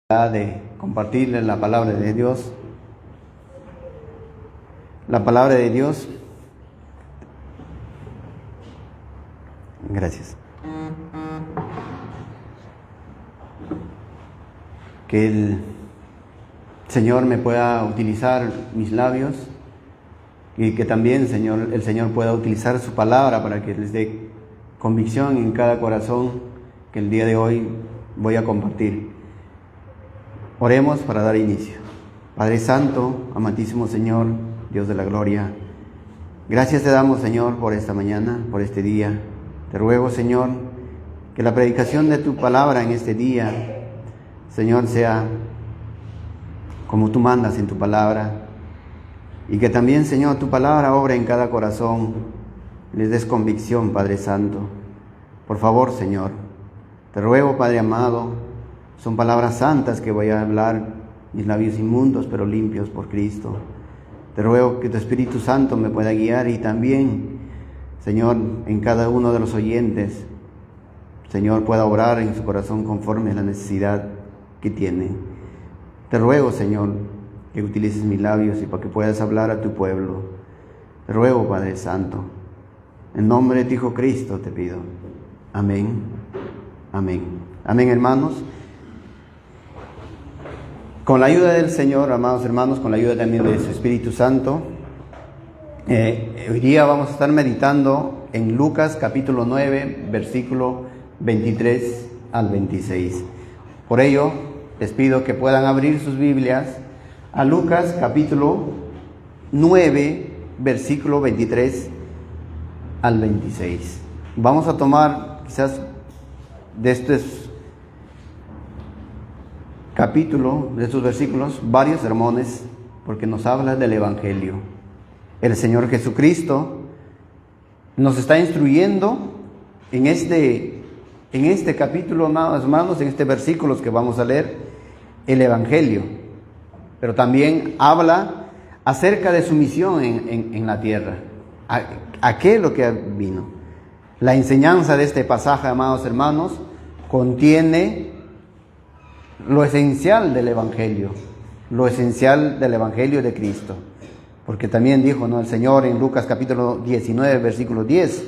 De compartirles la palabra de Dios. La palabra de Dios. Gracias. Que el Señor me pueda utilizar mis labios y que también, el Señor pueda utilizar su palabra para que les dé convicción en cada corazón que el día de hoy voy a compartir. Oremos para dar inicio. Padre Santo, amantísimo Señor, Dios de la gloria, gracias te damos, Señor, por esta mañana, por este día. Te ruego, Señor, que la predicación de tu palabra en este día, Señor, sea como tú mandas en tu palabra, y que también, Señor, tu palabra obra en cada corazón, les des convicción, Padre Santo. Por favor, Señor, te ruego, Padre amado, son palabras santas que voy a hablar, mis labios inmundos pero limpios por Cristo. Te ruego que tu Espíritu Santo me pueda guiar y también, Señor, en cada uno de los oyentes, Señor, pueda orar en su corazón conforme a la necesidad que tiene. Te ruego, Señor, que utilices mis labios y para que puedas hablar a tu pueblo. Te ruego, Padre Santo, en nombre de tu Hijo Cristo te pido. Amén. Amén. Amén, hermanos. Con la ayuda del Señor, amados hermanos, con la ayuda también de su Espíritu Santo, hoy día vamos a estar meditando en Lucas capítulo 9, versículo 23 al 26. Por ello, les pido que puedan abrir sus Biblias a Lucas capítulo 9, versículo 23 al 26. Vamos a tomar quizás de estos capítulo, de estos versículos, varios sermones, porque nos habla del Evangelio. El Señor Jesucristo nos está instruyendo en este capítulo, hermanos, en estos versículos que vamos a leer, el Evangelio. Pero también habla acerca de su misión en la tierra. ¿A qué es lo que vino? La enseñanza de este pasaje, amados hermanos, contiene lo esencial del Evangelio de Cristo. Porque también dijo, ¿no?, el Señor en Lucas capítulo 19, versículo 10,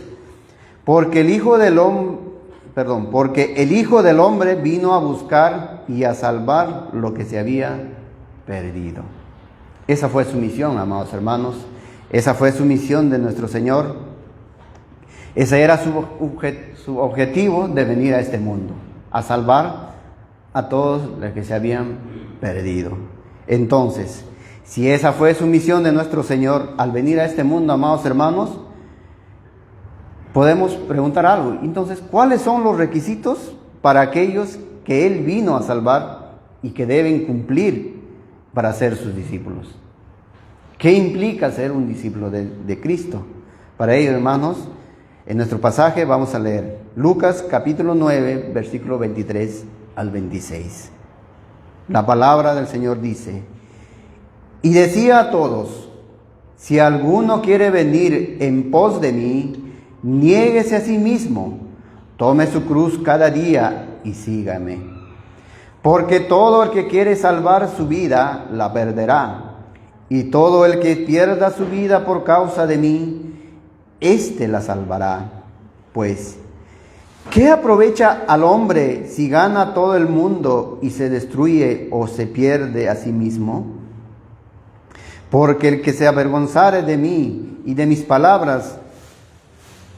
porque el Hijo del Hombre vino a buscar y a salvar lo que se había perdido. Esa fue su misión, amados hermanos. Esa fue su misión de nuestro Señor. Ese era su objetivo de venir a este mundo, a salvar a todos los que se habían perdido. Entonces, si esa fue su misión de nuestro Señor al venir a este mundo, amados hermanos, podemos preguntar algo. Entonces, ¿cuáles son los requisitos para aquellos que Él vino a salvar y que deben cumplir para ser sus discípulos? ¿Qué implica ser un discípulo de Cristo? Para ello, hermanos, en nuestro pasaje vamos a leer Lucas capítulo 9, versículo 23 al 26. La palabra del Señor dice: y decía a todos, si alguno quiere venir en pos de mí, niéguese a sí mismo, tome su cruz cada día y sígame. Porque todo el que quiere salvar su vida, la perderá. Y todo el que pierda su vida por causa de mí, éste la salvará. Pues, ¿qué aprovecha al hombre si gana todo el mundo y se destruye o se pierde a sí mismo? Porque el que se avergonzare de mí y de mis palabras,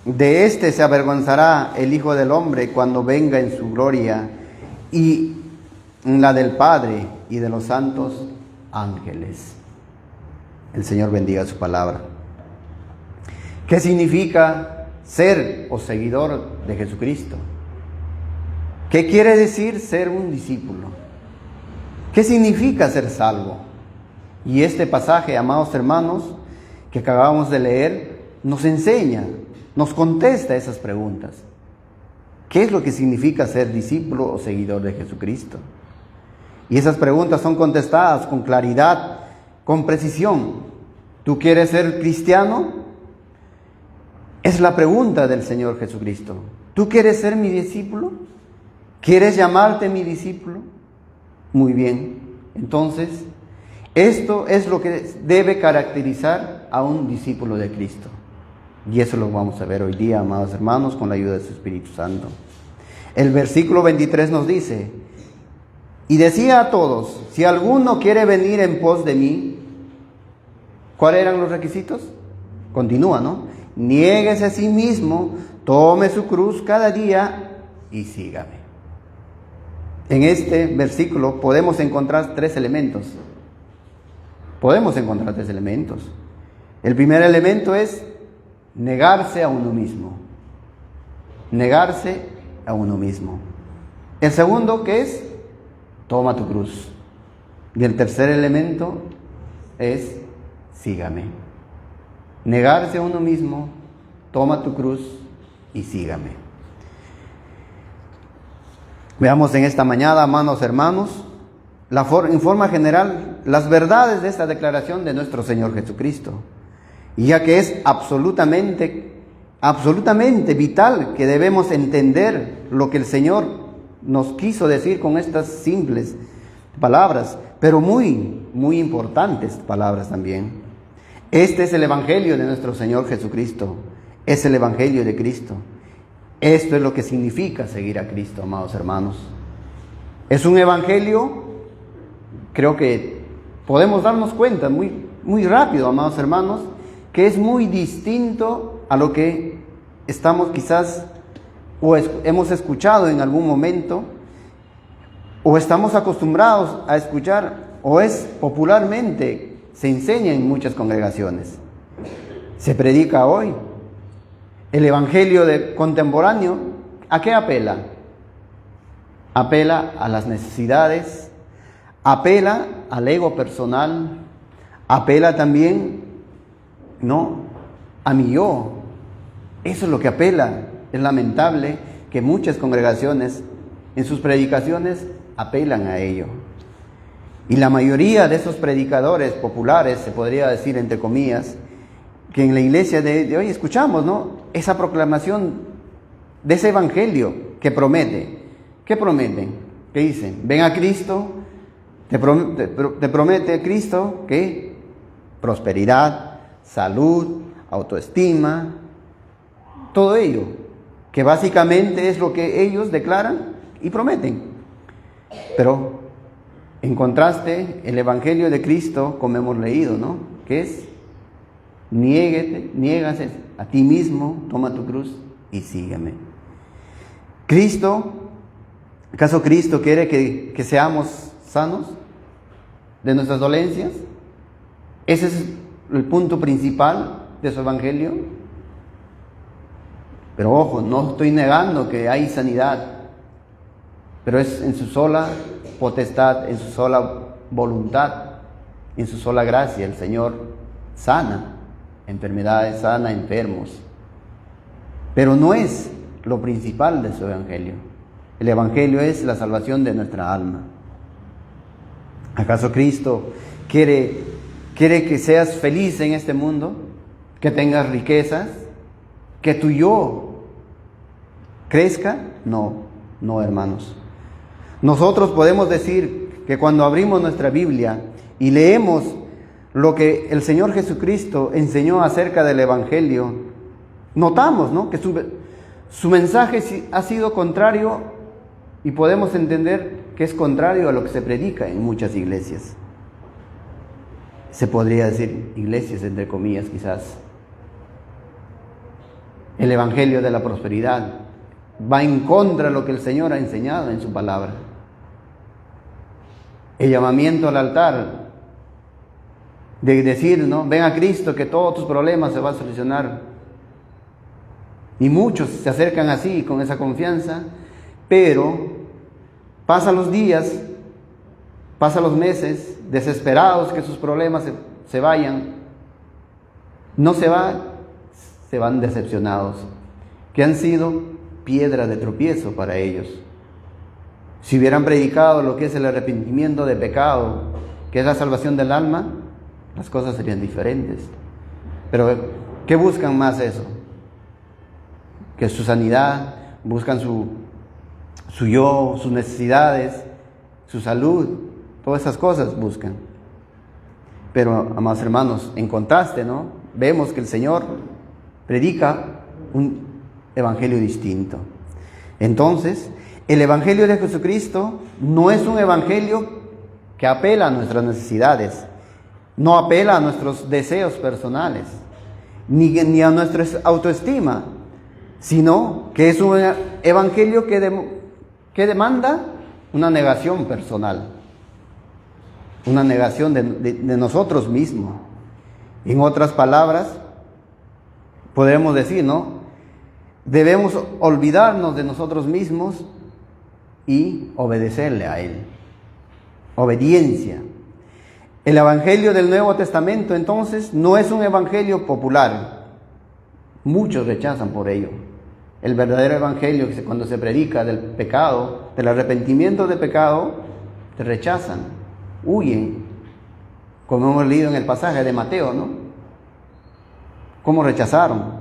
de éste se avergonzará el Hijo del Hombre cuando venga en su gloria y en la del Padre y de los santos ángeles. El Señor bendiga su palabra. ¿Qué significa ser o seguidor de Jesucristo? ¿Qué quiere decir ser un discípulo? ¿Qué significa ser salvo? Y este pasaje, amados hermanos, que acabamos de leer, nos enseña, nos contesta esas preguntas. ¿Qué es lo que significa ser discípulo o seguidor de Jesucristo? Y esas preguntas son contestadas con claridad, con precisión. ¿Tú quieres ser cristiano? Es la pregunta del Señor Jesucristo. ¿Tú quieres ser mi discípulo? ¿Quieres llamarte mi discípulo? Muy bien. Entonces, esto es lo que debe caracterizar a un discípulo de Cristo. Y eso lo vamos a ver hoy día, amados hermanos, con la ayuda de su Espíritu Santo. El versículo 23 nos dice: y decía a todos, si alguno quiere venir en pos de mí, ¿cuáles eran los requisitos? Continúa, ¿no? Niéguese a sí mismo, tome su cruz cada día y sígame. En este versículo podemos encontrar tres elementos. El primer elemento es negarse a uno mismo. Negarse a uno mismo. El segundo, ¿qué es? Toma tu cruz. Y el tercer elemento es sígame. Negarse a uno mismo, toma tu cruz y sígame. Veamos en esta mañana, amados hermanos, en forma general, las verdades de esta declaración de nuestro Señor Jesucristo. Y ya que es absolutamente vital que debemos entender lo que el Señor nos quiso decir con estas simples palabras, pero muy, muy importantes palabras también. Este es el Evangelio de nuestro Señor Jesucristo. Es el Evangelio de Cristo. Esto es lo que significa seguir a Cristo, amados hermanos. Es un Evangelio, creo que podemos darnos cuenta muy, muy rápido, amados hermanos, que es muy distinto a lo que estamos quizás o hemos escuchado en algún momento, o estamos acostumbrados a escuchar, o es popularmente, se enseña en muchas congregaciones. Se predica hoy. El Evangelio contemporáneo, ¿a qué apela? Apela a las necesidades, apela al ego personal, apela también, a mi yo. Eso es lo que apela. Es lamentable que muchas congregaciones en sus predicaciones apelan a ello. Y la mayoría de esos predicadores populares, se podría decir entre comillas, que en la iglesia de hoy escuchamos, esa proclamación de ese evangelio que promete. ¿Qué prometen? ¿Qué dicen? Ven a Cristo, te promete Cristo que prosperidad, salud, autoestima, todo ello, que básicamente es lo que ellos declaran y prometen. Pero en contraste, el Evangelio de Cristo, como hemos leído, que es: niégase a ti mismo, toma tu cruz y sígueme. ¿Acaso Cristo quiere que seamos sanos de nuestras dolencias? Ese es el punto principal de su Evangelio. Pero ojo, no estoy negando que hay sanidad, pero es en su sola potestad, en su sola voluntad, en su sola gracia. El Señor sana enfermedades, sana enfermos, pero no es lo principal de su Evangelio. El Evangelio es la salvación de nuestra alma. ¿Acaso Cristo quiere que seas feliz en este mundo? ¿Que tengas riquezas? ¿Que tu yo crezca? No, hermanos. Nosotros podemos decir que cuando abrimos nuestra Biblia y leemos lo que el Señor Jesucristo enseñó acerca del Evangelio, notamos, que su mensaje ha sido contrario, y podemos entender que es contrario a lo que se predica en muchas iglesias. Se podría decir iglesias entre comillas quizás. El Evangelio de la prosperidad va en contra de lo que el Señor ha enseñado en su palabra. El llamamiento al altar de decir, ven a Cristo que todos tus problemas se van a solucionar. Y muchos se acercan así, con esa confianza, pero pasan los días, pasan los meses, desesperados que sus problemas se vayan. No se van decepcionados, que han sido piedra de tropiezo para ellos. Si hubieran predicado lo que es el arrepentimiento de pecado, que es la salvación del alma, las cosas serían diferentes. Pero ¿qué buscan más eso? Que su sanidad, buscan su yo, sus necesidades, su salud. todas esas cosas buscan. Pero, amados hermanos, en contraste, ¿no? Vemos que el Señor predica un evangelio distinto. Entonces, el evangelio de Jesucristo no es un evangelio que apela a nuestras necesidades, no apela a nuestros deseos personales, ni a nuestra autoestima, sino que es un evangelio que demanda una negación personal, una negación de nosotros mismos. En otras palabras, podemos decir, ¿no? Debemos olvidarnos de nosotros mismos y obedecerle a Él. Obediencia. El evangelio del Nuevo Testamento, entonces, no es un evangelio popular. Muchos rechazan por ello. El verdadero evangelio, cuando se predica del pecado, del arrepentimiento de pecado, te rechazan, huyen. Como hemos leído en el pasaje de Mateo, ¿no? ¿Cómo rechazaron?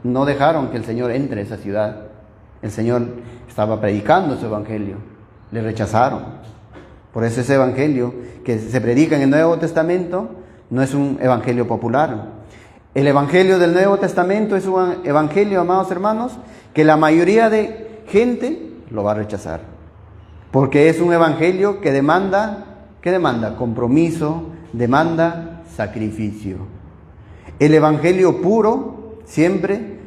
No dejaron que el Señor entre a esa ciudad. El Señor estaba predicando su evangelio. Le rechazaron. Por eso ese evangelio que se predica en el Nuevo Testamento no es un evangelio popular. El evangelio del Nuevo Testamento es un evangelio, amados hermanos, que la mayoría de gente lo va a rechazar. Porque es un evangelio que demanda, ¿qué demanda? Compromiso, demanda sacrificio. El evangelio puro siempre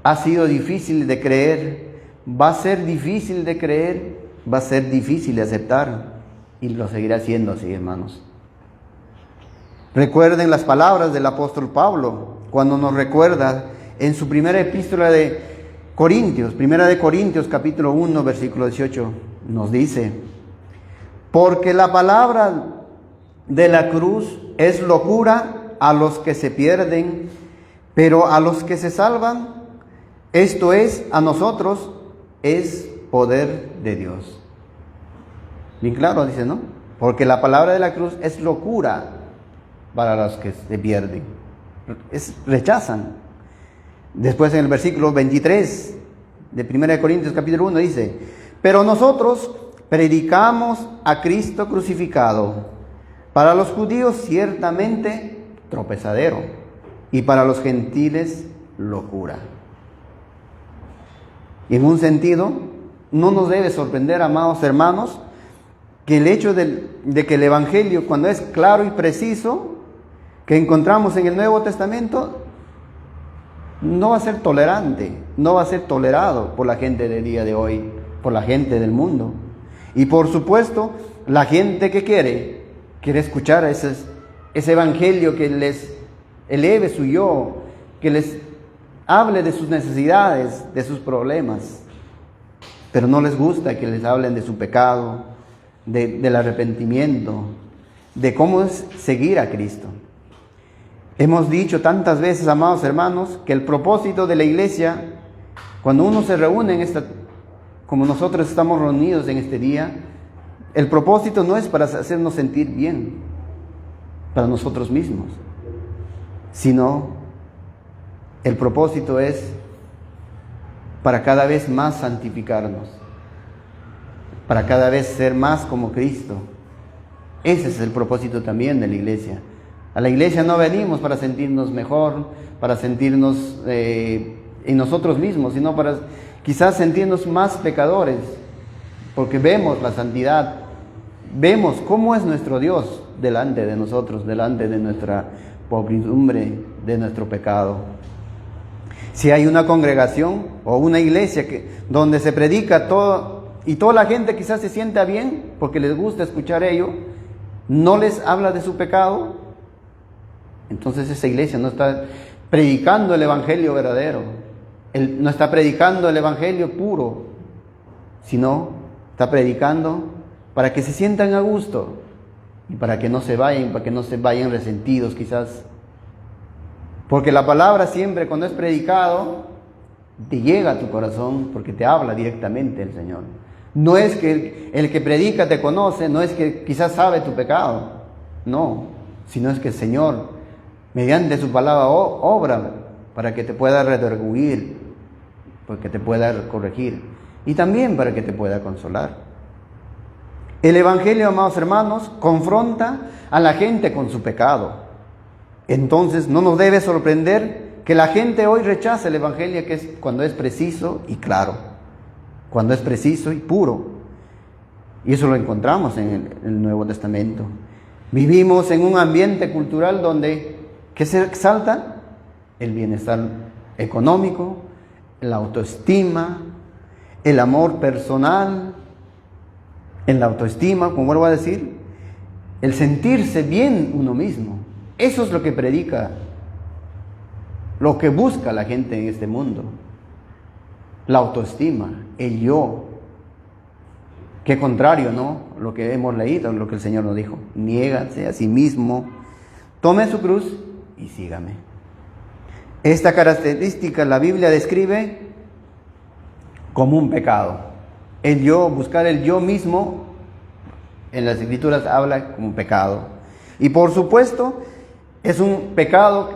ha sido difícil de creer, va a ser difícil de creer, va a ser difícil de aceptar, y lo seguirá siendo así, hermanos. Recuerden las palabras del apóstol Pablo, cuando nos recuerda en su primera epístola de Corintios, primera de Corintios capítulo 1, versículo 18, nos dice: porque la palabra de la cruz es locura a los que se pierden, pero a los que se salvan, esto es, a nosotros, es poder de Dios. Bien claro dice, ¿no? Porque la palabra de la cruz es locura para los que se pierden. Rechazan. Después en el versículo 23 de 1 Corintios capítulo 1 dice: pero nosotros predicamos a Cristo crucificado, para los judíos ciertamente tropezadero, y para los gentiles locura. Y en un sentido, no nos debe sorprender, amados hermanos, que el hecho de que el evangelio, cuando es claro y preciso, que encontramos en el Nuevo Testamento, no va a ser tolerante, no va a ser tolerado por la gente del día de hoy, por la gente del mundo. Y por supuesto, la gente que quiere escuchar ese evangelio que les eleve su yo, que les hable de sus necesidades, de sus problemas, pero no les gusta que les hablen de su pecado, del arrepentimiento, de cómo es seguir a Cristo. Hemos dicho tantas veces, amados hermanos, que el propósito de la iglesia, cuando uno se reúne como nosotros estamos reunidos en este día, el propósito no es para hacernos sentir bien, para nosotros mismos, sino el propósito es para cada vez más santificarnos, para cada vez ser más como Cristo. Ese es el propósito también de la iglesia. A la iglesia no venimos para sentirnos mejor, para sentirnos en nosotros mismos, sino para quizás sentirnos más pecadores, porque vemos la santidad, vemos cómo es nuestro Dios delante de nosotros, delante de nuestra pobredumbre, de nuestro pecado. Si hay una congregación o una iglesia donde se predica todo y toda la gente quizás se sienta bien porque les gusta escuchar ello, no les habla de su pecado, entonces esa iglesia no está predicando el evangelio verdadero, no está predicando el evangelio puro, sino está predicando para que se sientan a gusto y para que no se vayan resentidos quizás. Porque la palabra siempre, cuando es predicado, te llega a tu corazón porque te habla directamente el Señor. No es que el que predica te conoce, no es que quizás sabe tu pecado, no, sino es que el Señor, mediante su palabra, obra para que te pueda redarguir, para que te pueda corregir y también para que te pueda consolar. El Evangelio, amados hermanos, confronta a la gente con su pecado. Entonces no nos debe sorprender que la gente hoy rechace el Evangelio, que es cuando es preciso y claro, cuando es preciso y puro. Y eso lo encontramos en el Nuevo Testamento. Vivimos en un ambiente cultural donde, ¿qué se exalta? El bienestar económico, la autoestima, el amor personal, en la autoestima, como vuelvo a decir, el sentirse bien uno mismo. Eso es lo que predica, lo que busca la gente en este mundo. La autoestima, el yo. Qué contrario, ¿no? Lo que hemos leído, lo que el Señor nos dijo. Niégase a sí mismo, tome su cruz y sígame. Esta característica la Biblia describe como un pecado. El yo, buscar el yo mismo, en las Escrituras habla como un pecado. Y por supuesto, es un pecado,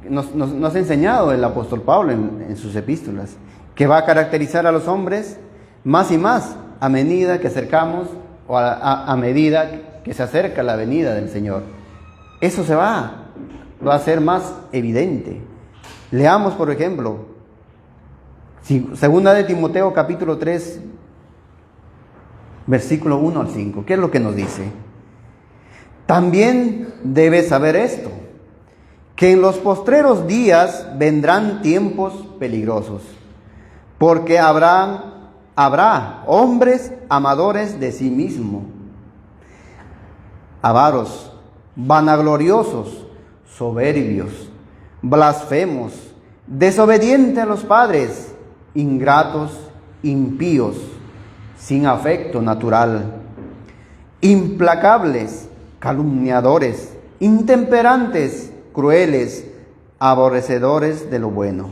nos ha enseñado el apóstol Pablo en sus epístolas, que va a caracterizar a los hombres más y más a medida que acercamos, o a medida que se acerca la venida del Señor. Eso va a ser más evidente. Leamos, por ejemplo, segunda de Timoteo capítulo 3, versículo 1 al 5. ¿Qué es lo que nos dice? También debes saber esto, que en los postreros días vendrán tiempos peligrosos, porque habrá hombres amadores de sí mismo, avaros, vanagloriosos, soberbios, blasfemos, desobedientes a los padres, ingratos, impíos, sin afecto natural, implacables, calumniadores, intemperantes, crueles, aborrecedores de lo bueno,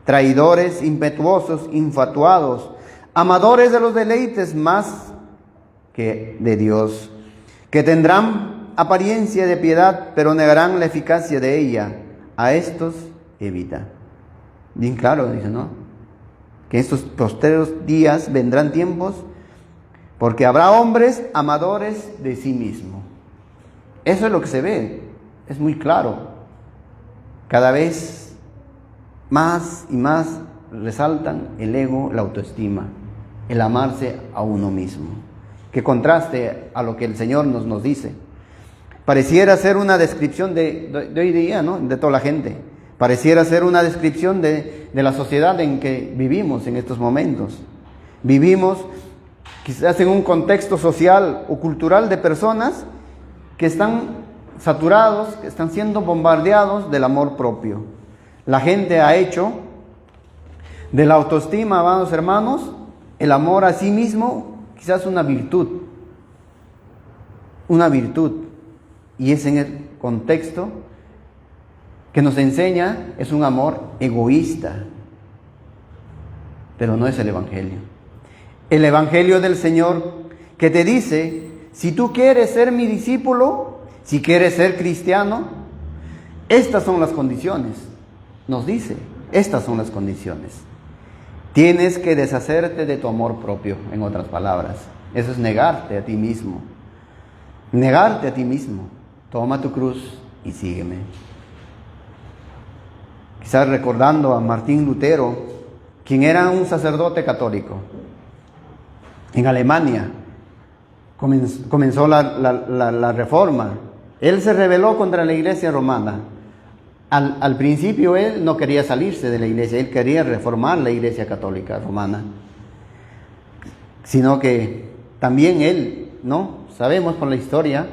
traidores, impetuosos, infatuados, amadores de los deleites más que de Dios, que tendrán apariencia de piedad, pero negarán la eficacia de ella. A estos evita. Bien claro, dice, ¿no? Que en estos postreros días vendrán tiempos, porque habrá hombres amadores de sí mismo. Eso es lo que se ve, es muy claro. Cada vez más y más resaltan el ego, la autoestima, el amarse a uno mismo. Que contraste a lo que el Señor nos dice. Pareciera ser una descripción de hoy día, ¿no? De toda la gente. Pareciera ser una descripción de la sociedad en que vivimos en estos momentos. Vivimos quizás en un contexto social o cultural de personas que están saturados, que están siendo bombardeados del amor propio. La gente ha hecho de la autoestima, amados hermanos, el amor a sí mismo, quizás una virtud. Una virtud. Y es en el contexto que nos enseña, es un amor egoísta. Pero no es el Evangelio. El Evangelio del Señor que te dice, si tú quieres ser mi discípulo, si quieres ser cristiano, estas son las condiciones. Nos dice, estas son las condiciones. Tienes que deshacerte de tu amor propio, en otras palabras. Eso es negarte a ti mismo. Negarte a ti mismo. Toma tu cruz y sígueme. Quizás recordando a Martín Lutero, quien era un sacerdote católico. En Alemania comenzó la reforma. Él se rebeló contra la iglesia romana. Al principio él no quería salirse de la iglesia, él quería reformar la iglesia católica romana. Sino que también él, ¿no? Sabemos por la historia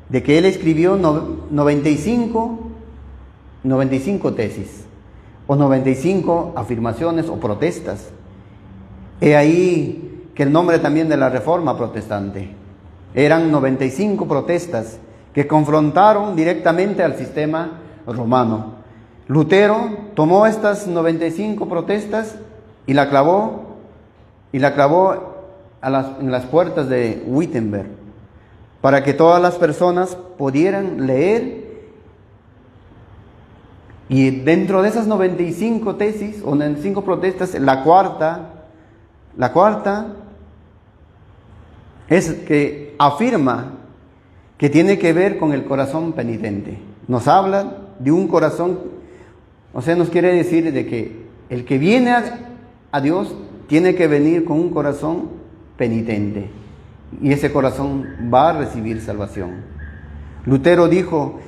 de que él escribió 95 tesis, o 95 afirmaciones o protestas. He ahí que el nombre también de la Reforma Protestante. Eran 95 protestas que confrontaron directamente al sistema romano. Lutero tomó estas 95 protestas y la clavó en las puertas de Wittenberg, para que todas las personas pudieran leer. Y dentro de esas 95 tesis o 95 protestas, la cuarta es que afirma que tiene que ver con el corazón penitente. Nos habla de un corazón, o sea, nos quiere decir de que el que viene a Dios tiene que venir con un corazón penitente, y ese corazón va a recibir salvación. Lutero dijo,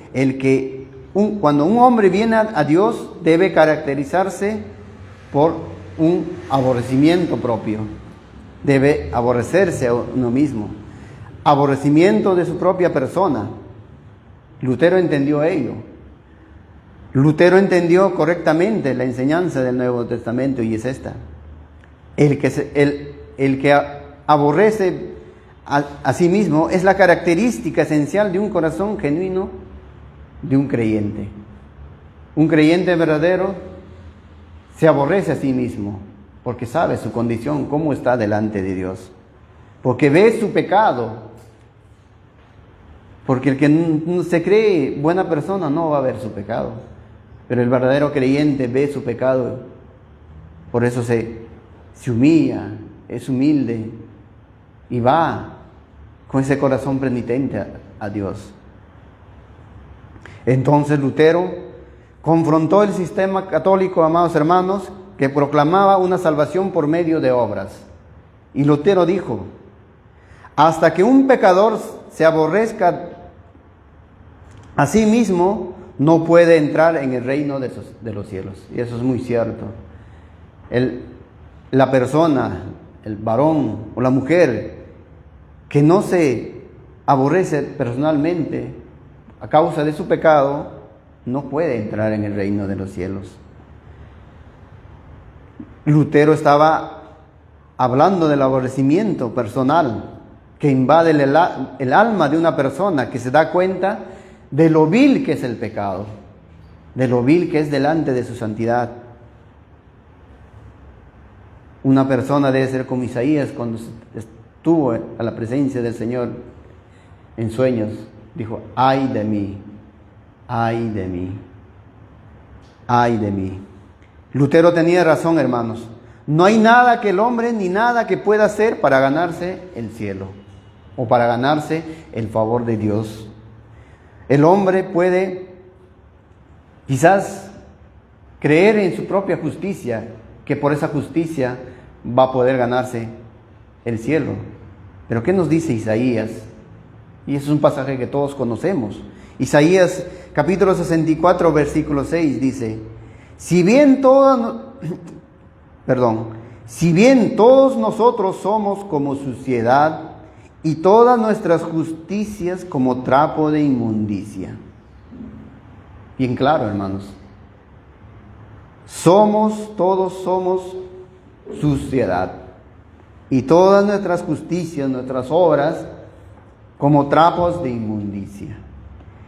cuando un hombre viene a Dios debe caracterizarse por un aborrecimiento propio, debe aborrecerse a uno mismo, aborrecimiento de su propia persona. Lutero entendió ello. Lutero entendió correctamente la enseñanza del Nuevo Testamento, y es esta: el que aborrece a sí mismo es la característica esencial de un corazón genuino de un creyente. Un creyente verdadero se aborrece a sí mismo porque sabe su condición, cómo está delante de Dios, porque ve su pecado. Porque el que no se cree buena persona no va a ver su pecado, pero el verdadero creyente ve su pecado, por eso se humilla, es humilde y va con ese corazón penitente a Dios. Entonces Lutero confrontó el sistema católico, amados hermanos, que proclamaba una salvación por medio de obras. Y Lutero dijo: hasta que un pecador se aborrezca a sí mismo, no puede entrar en el reino de los cielos. Y eso es muy cierto. La persona, el varón o la mujer que no se aborrece personalmente a causa de su pecado, no puede entrar en el reino de los cielos. Lutero estaba hablando del aborrecimiento personal que invade el alma de una persona que se da cuenta de lo vil que es el pecado, de lo vil que es delante de su santidad. Una persona debe ser como Isaías cuando estuvo a la presencia del Señor en sueños. Dijo: ay de mí, ay de mí, ay de mí. Lutero tenía razón, hermanos. No hay nada que el hombre ni nada que pueda hacer para ganarse el cielo o para ganarse el favor de Dios. El hombre puede quizás creer en su propia justicia, que por esa justicia va a poder ganarse el cielo. Pero ¿qué nos dice Isaías? Y es un pasaje que todos conocemos. Isaías capítulo 64, versículo 6 dice: si bien todos nosotros somos como suciedad, y todas nuestras justicias como trapo de inmundicia. Bien claro, hermanos. Todos somos suciedad. Y todas nuestras justicias, nuestras obras, como trapos de inmundicia.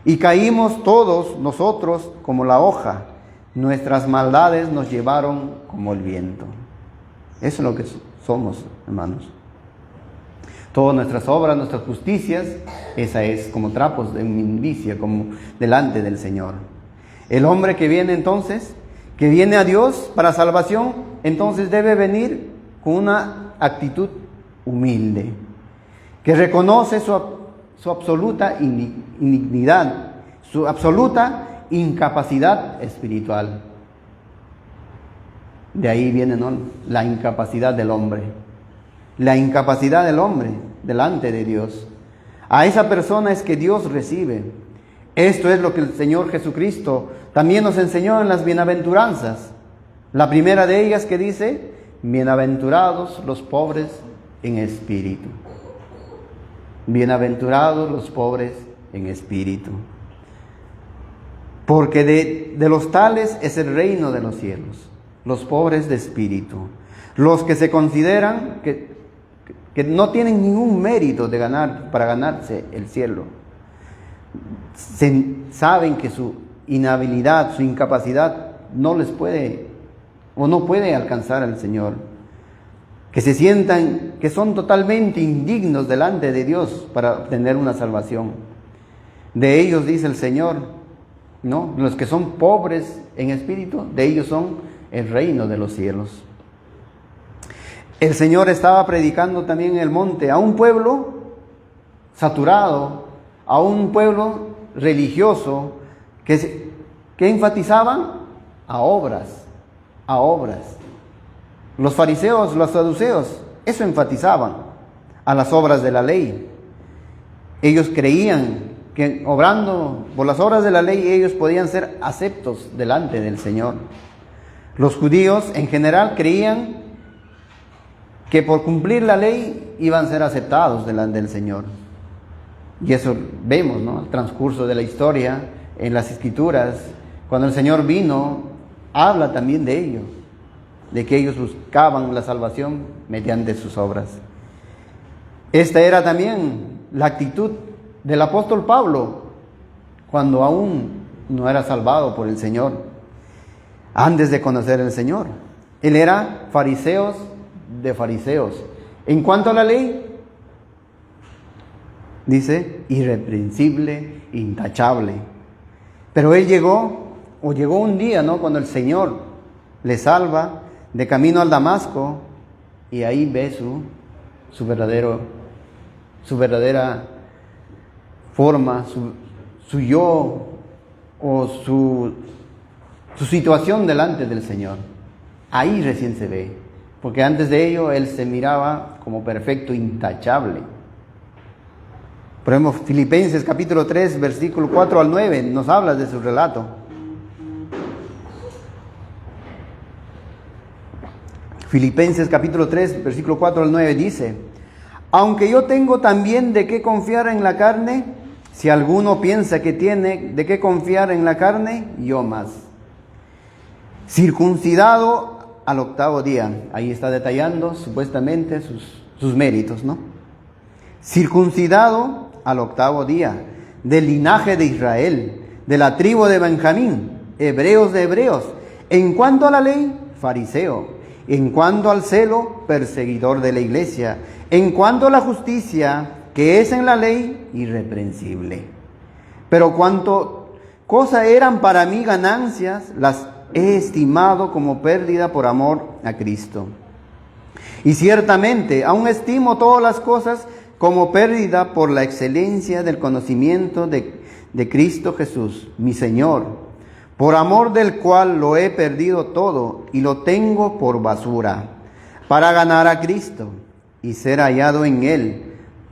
Y caímos todos nosotros como la hoja. Nuestras maldades nos llevaron como el viento. Eso es lo que somos, hermanos. Todas nuestras obras, nuestras justicias, esa es como trapos de inmundicia, como delante del Señor. El hombre que viene entonces, que viene a Dios para salvación, entonces debe venir con una actitud humilde, que reconoce su absoluta indignidad, su absoluta incapacidad espiritual. De ahí viene, ¿no?, la incapacidad del hombre. La incapacidad del hombre delante de Dios. A esa persona es que Dios recibe. Esto es lo que el Señor Jesucristo también nos enseñó en las bienaventuranzas. La primera de ellas que dice: bienaventurados los pobres en espíritu. Bienaventurados los pobres en espíritu. Porque de los tales es el reino de los cielos. Los pobres de espíritu. Los que se consideran que no tienen ningún mérito para ganarse el cielo. Saben que su inhabilidad, su incapacidad no les puede o no puede alcanzar al Señor. Que se sientan que son totalmente indignos delante de Dios para obtener una salvación. De ellos dice el Señor, ¿no?, los que son pobres en espíritu, de ellos son el reino de los cielos. El Señor estaba predicando también en el monte a un pueblo saturado, a un pueblo religioso que enfatizaban a obras, a obras. Los fariseos, los saduceos, eso enfatizaban, a las obras de la ley. Ellos creían que obrando por las obras de la ley ellos podían ser aceptos delante del Señor. Los judíos en general creían que por cumplir la ley iban a ser aceptados delante del Señor. Y eso vemos, ¿no? El transcurso de la historia en las Escrituras. Cuando el Señor vino, habla también de ello, de que ellos buscaban la salvación mediante sus obras. Esta era también la actitud del apóstol Pablo cuando aún no era salvado por el Señor, antes de conocer al Señor. Él era fariseo de fariseos. En cuanto a la ley, dice, irreprensible, intachable. Pero él llegó un día, ¿no? Cuando el Señor le salva de camino al Damasco, y ahí ve su verdadera forma, su yo o su situación delante del Señor. Ahí recién se ve, porque antes de ello él se miraba como perfecto, intachable. Por ejemplo, Filipenses capítulo 3, versículo 4 al 9, nos habla de su relato. Filipenses capítulo 3, versículo 4 al 9 dice: aunque yo tengo también de qué confiar en la carne, si alguno piensa que tiene de qué confiar en la carne, yo más. Circuncidado al 8º día. Ahí está detallando supuestamente sus méritos, ¿no? Circuncidado al 8º día, del linaje de Israel, de la tribu de Benjamín, hebreos de hebreos. En cuanto a la ley, fariseo. En cuanto al celo, perseguidor de la iglesia. En cuanto a la justicia que es en la ley, irreprensible. Pero cuanto cosa eran para mí ganancias, las he estimado como pérdida por amor a Cristo. Y ciertamente aún estimo todas las cosas como pérdida por la excelencia del conocimiento de Cristo Jesús, mi Señor, por amor del cual lo he perdido todo y lo tengo por basura, para ganar a Cristo y ser hallado en Él,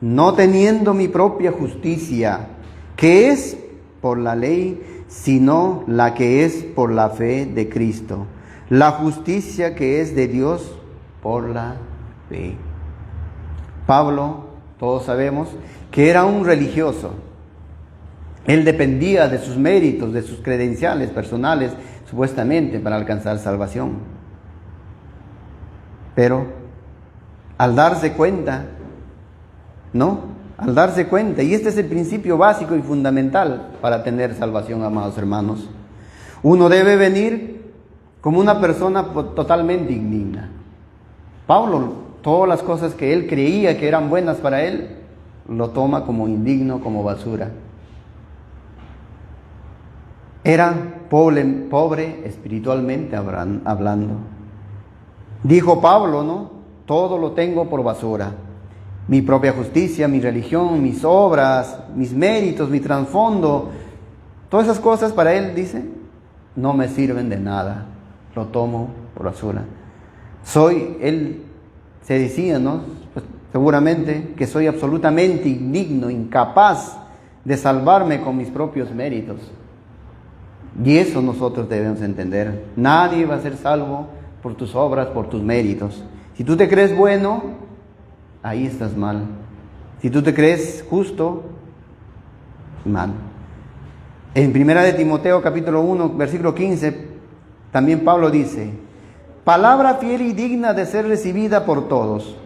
no teniendo mi propia justicia, que es por la ley, sino la que es por la fe de Cristo, la justicia que es de Dios por la fe. Pablo, todos sabemos, que era un religioso. Él dependía de sus méritos, de sus credenciales personales, supuestamente, para alcanzar salvación. Pero al darse cuenta, ¿no? Al darse cuenta, y este es el principio básico y fundamental para tener salvación, amados hermanos. Uno debe venir como una persona totalmente indigna. Pablo, todas las cosas que él creía que eran buenas para él, lo toma como indigno, como basura. Era pobre espiritualmente hablando. Dijo Pablo, ¿no? Todo lo tengo por basura. Mi propia justicia, mi religión, mis obras, mis méritos, mi trasfondo. Todas esas cosas para él, dice, no me sirven de nada. Lo tomo por basura. Él se decía, ¿no? Pues seguramente que soy absolutamente indigno, incapaz de salvarme con mis propios méritos. Y eso nosotros debemos entender. Nadie va a ser salvo por tus obras, por tus méritos. Si tú te crees bueno, ahí estás mal. Si tú te crees justo, mal. En 1 de Timoteo capítulo 1, versículo 15, también Pablo dice: palabra fiel y digna de ser recibida por todos,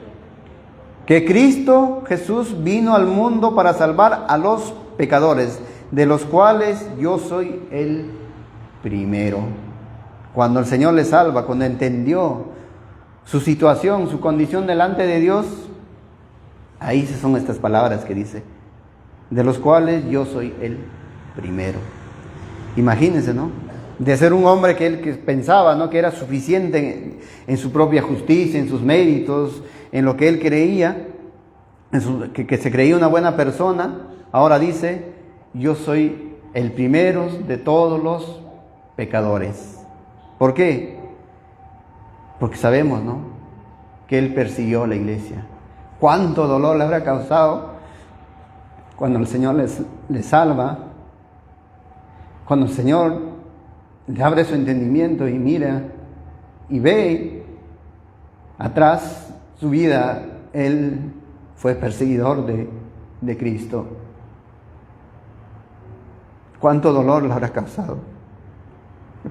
que Cristo Jesús vino al mundo para salvar a los pecadores, de los cuales yo soy el primero. Cuando el Señor le salva, cuando entendió su situación, su condición delante de Dios, ahí son estas palabras que dice: de los cuales yo soy el primero. Imagínense, ¿no? De ser un hombre que pensaba, ¿no?, que era suficiente en su propia justicia, en sus méritos, en lo que él creía, que se creía una buena persona, ahora dice, yo soy el primero de todos los pecadores. ¿Por qué? Porque sabemos, ¿no?, que él persiguió a la iglesia. ¿Cuánto dolor le habrá causado cuando el Señor les salva? Cuando el Señor le abre su entendimiento y mira y ve atrás su vida, él fue perseguidor de Cristo. ¿Cuánto dolor le habrá causado?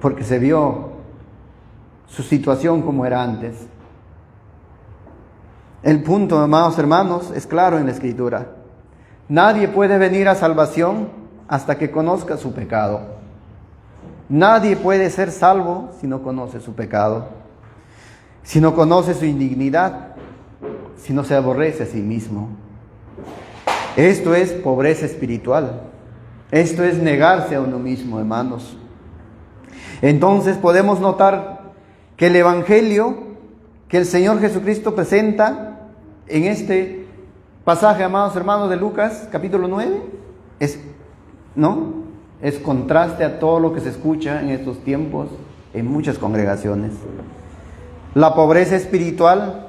Porque se vio su situación como era antes. El punto, amados hermanos, es claro en la Escritura. Nadie puede venir a salvación hasta que conozca su pecado. Nadie puede ser salvo si no conoce su pecado, si no conoce su indignidad, si no se aborrece a sí mismo. Esto es pobreza espiritual. Esto es negarse a uno mismo, hermanos. Entonces podemos notar que el Evangelio que el Señor Jesucristo presenta en este pasaje, amados hermanos, de Lucas, capítulo 9, es contraste a todo lo que se escucha en estos tiempos en muchas congregaciones. La pobreza espiritual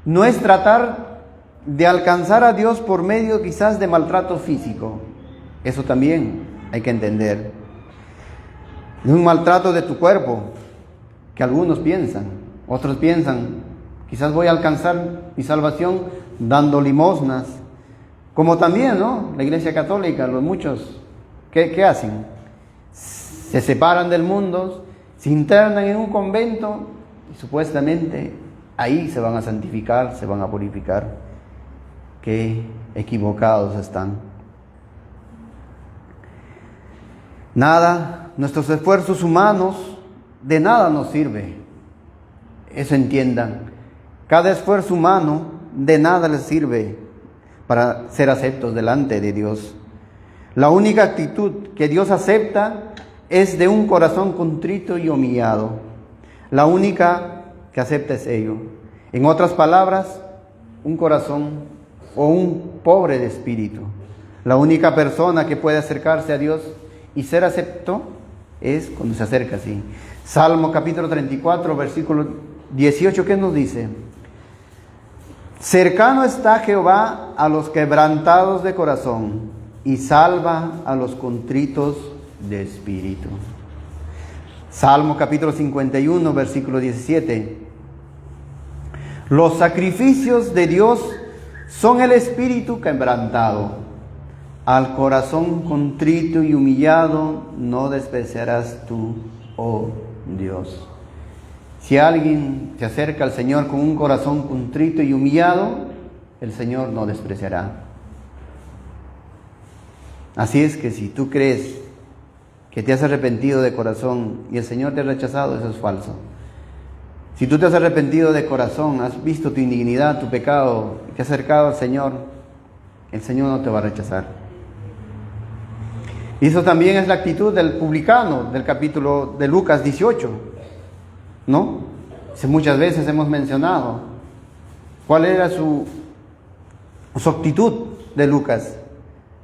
no es tratar de alcanzar a Dios por medio quizás de maltrato físico. Eso también hay que entender. Es un maltrato de tu cuerpo, que algunos piensan. Otros piensan, quizás voy a alcanzar mi salvación dando limosnas. Como también, ¿no?, la Iglesia Católica, los muchos, ¿qué hacen? Se separan del mundo, se internan en un convento y supuestamente ahí se van a santificar, se van a purificar. Qué equivocados están. Nada, nuestros esfuerzos humanos de nada nos sirve. Eso entiendan. Cada esfuerzo humano de nada les sirve para ser aceptos delante de Dios. La única actitud que Dios acepta es de un corazón contrito y humillado. La única que acepta es ello. En otras palabras, un corazón o un pobre de espíritu. La única persona que puede acercarse a Dios y ser acepto es cuando se acerca así. Salmo capítulo 34, versículo 18, ¿qué nos dice? Cercano está Jehová a los quebrantados de corazón y salva a los contritos de espíritu. Salmo capítulo 51, versículo 17. Los sacrificios de Dios son el espíritu quebrantado. Al corazón contrito y humillado no despreciarás tú, oh Dios. Si alguien se acerca al Señor con un corazón contrito y humillado, el Señor no despreciará. Así es que si tú crees que te has arrepentido de corazón y el Señor te ha rechazado, eso es falso. Si tú te has arrepentido de corazón, has visto tu indignidad, tu pecado, y te has acercado al Señor, el Señor no te va a rechazar. Y eso también es la actitud del publicano del capítulo de Lucas 18, ¿no? Muchas veces hemos mencionado cuál era su actitud de Lucas,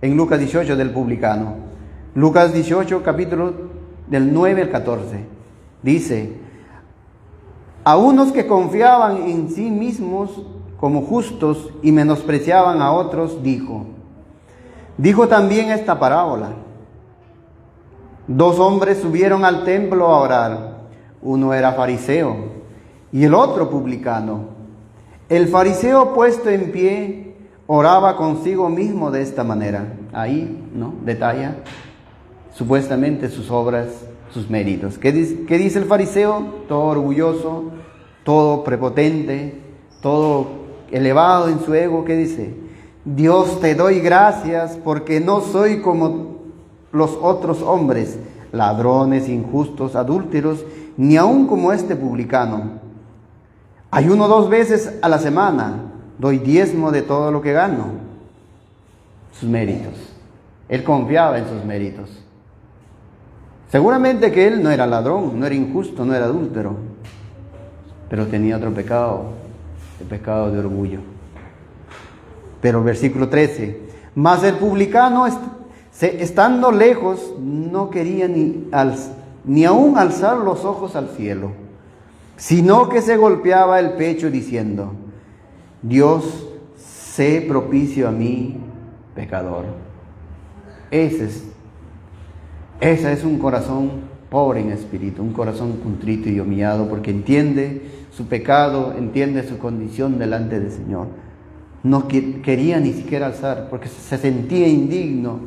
en Lucas 18 del publicano. Lucas 18, capítulo del 9 al 14, dice: a unos que confiaban en sí mismos como justos y menospreciaban a otros, dijo también esta parábola. 2 hombres subieron al templo a orar. Uno era fariseo y el otro publicano. El fariseo, puesto en pie, oraba consigo mismo de esta manera. Ahí, ¿no?, detalla supuestamente sus obras, sus méritos. ¿Qué dice el fariseo? Todo orgulloso, todo prepotente, todo elevado en su ego. ¿Qué dice? Dios, te doy gracias porque no soy como los otros hombres, ladrones, injustos, adúlteros, ni aun como este publicano. Ayuno 2 veces a la semana, doy diezmo de todo lo que gano. Sus méritos. Él confiaba en sus méritos. Seguramente que él no era ladrón, no era injusto, no era adúltero, pero tenía otro pecado, el pecado de orgullo. Pero versículo 13, mas el publicano, estando lejos, no quería ni aún alzar los ojos al cielo, sino que se golpeaba el pecho diciendo: Dios, sé propicio a mí, pecador. Ese es un corazón pobre en espíritu, un corazón contrito y humillado, porque entiende su pecado, entiende su condición delante del Señor. No quería ni siquiera alzar, porque se sentía indigno.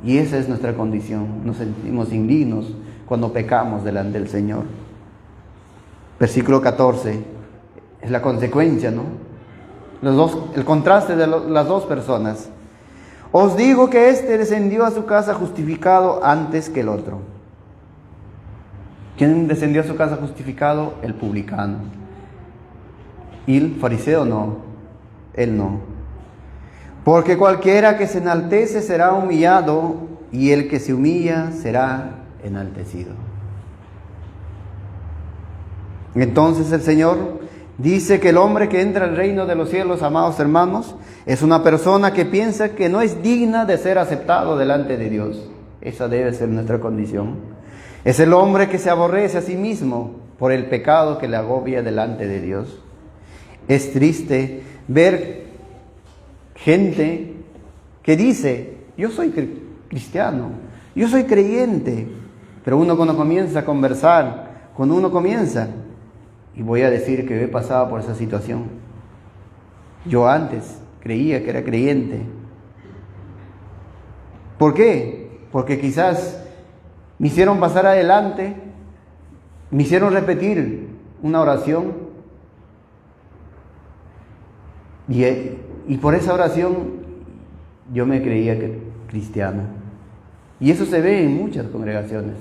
Y esa es nuestra condición. Nos sentimos indignos cuando pecamos delante del Señor. Versículo 14 es la consecuencia, ¿no? El contraste de las dos personas. Os digo que éste descendió a su casa justificado antes que el otro. ¿Quién descendió a su casa justificado? El publicano. ¿Y el fariseo no? Él no. Porque cualquiera que se enaltece será humillado, y el que se humilla será enaltecido. Entonces el Señor dice que el hombre que entra al reino de los cielos, amados hermanos, es una persona que piensa que no es digna de ser aceptado delante de Dios. Esa debe ser nuestra condición. Es el hombre que se aborrece a sí mismo por el pecado que le agobia delante de Dios. Es triste ver gente que dice: yo soy cristiano, yo soy creyente, pero uno cuando comienza a conversar, y voy a decir que he pasado por esa situación. Yo antes creía que era creyente. ¿Por qué? Porque quizás me hicieron pasar adelante, me hicieron repetir una oración, y por esa oración yo me creía cristiano. Y eso se ve en muchas congregaciones.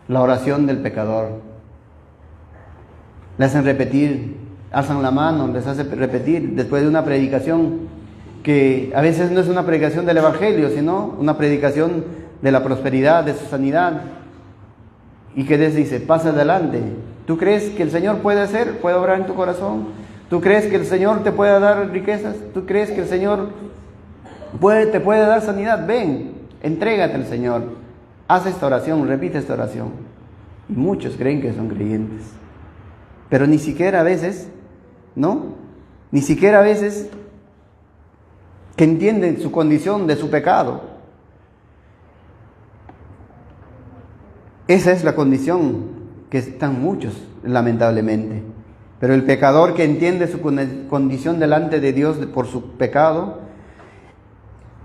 La oración del pecador. Le hacen repetir, alzan la mano, les hace repetir después de una predicación que a veces no es una predicación del Evangelio, sino una predicación de la prosperidad, de su sanidad. Y que les dice: pasa adelante. ¿Tú crees que el Señor puede obrar en tu corazón? ¿Tú crees que el Señor te puede dar riquezas? ¿Tú crees que el Señor te puede dar sanidad? Ven, entrégate al Señor. Haz esta oración, repite esta oración. Y muchos creen que son creyentes. Pero ni siquiera a veces, ¿no? Ni siquiera a veces que entienden su condición de su pecado. Esa es la condición que están muchos, lamentablemente. Pero el pecador que entiende su condición delante de Dios por su pecado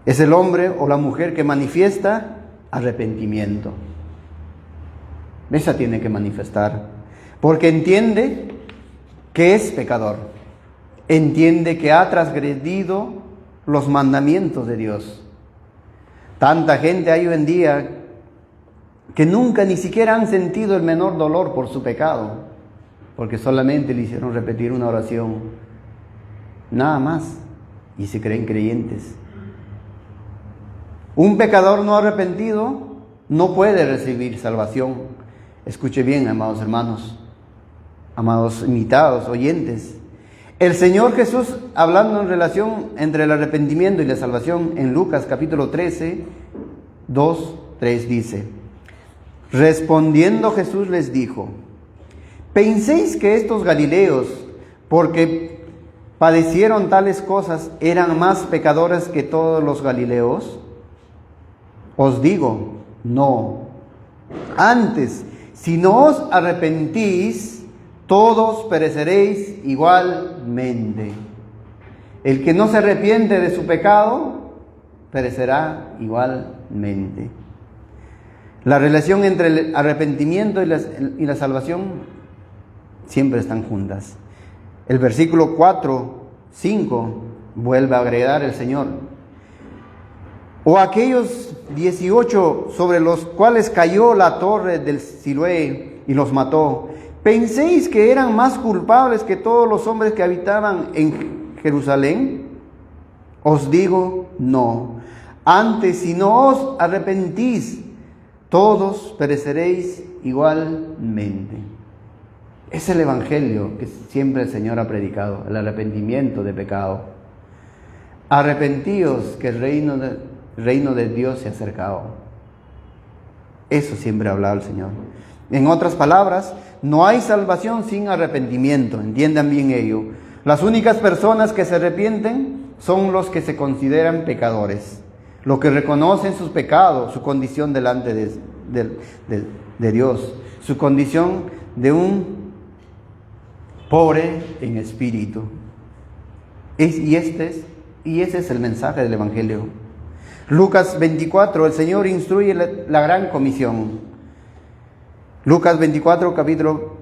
es el hombre o la mujer que manifiesta arrepentimiento. Esa tiene que manifestar. Porque entiende que es pecador. Entiende que ha transgredido los mandamientos de Dios. Tanta gente hay hoy en día que nunca ni siquiera han sentido el menor dolor por su pecado, porque solamente le hicieron repetir una oración, nada más, y se creen creyentes. Un pecador no arrepentido no puede recibir salvación. Escuche bien, amados hermanos, amados invitados, oyentes. El Señor Jesús, hablando en relación entre el arrepentimiento y la salvación, en Lucas capítulo 13, 2, 3 dice: respondiendo Jesús les dijo: ¿penséis que estos galileos, porque padecieron tales cosas, eran más pecadores que todos los galileos? Os digo, no. Antes, si no os arrepentís, todos pereceréis igualmente. El que no se arrepiente de su pecado, perecerá igualmente. La relación entre el arrepentimiento y la salvación siempre están juntas. El versículo 4, 5 vuelve a agregar el Señor: o aquellos 18 sobre los cuales cayó la torre del Siloé y los mató, ¿penséis que eran más culpables que todos los hombres que habitaban en Jerusalén? Os digo, no. Antes, si no os arrepentís, todos pereceréis igualmente. Es el Evangelio que siempre el Señor ha predicado, el arrepentimiento de pecado. arrepentíos que el reino de Dios se ha acercado. Eso siempre ha hablado el Señor. En otras palabras, no hay salvación sin arrepentimiento, entiendan bien ello. Las únicas personas que se arrepienten son los que se consideran pecadores, los que reconocen sus pecados, su condición delante de Dios, su condición de un pobre en espíritu. Y ese es el mensaje del Evangelio. Lucas 24, el Señor instruye la gran comisión. Lucas 24, capítulo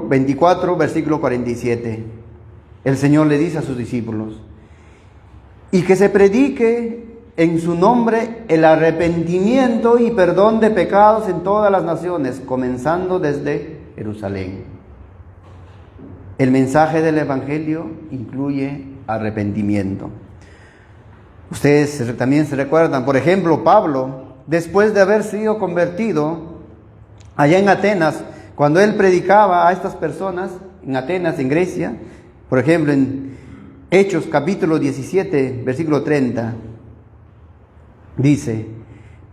24, versículo 47. El Señor le dice a sus discípulos: y que se predique en su nombre el arrepentimiento y perdón de pecados en todas las naciones, comenzando desde Jerusalén. El mensaje del Evangelio incluye arrepentimiento. Ustedes también se recuerdan, por ejemplo, Pablo, después de haber sido convertido allá en Atenas, cuando él predicaba a estas personas en Atenas, en Grecia, por ejemplo, en Hechos capítulo 17, versículo 30, dice: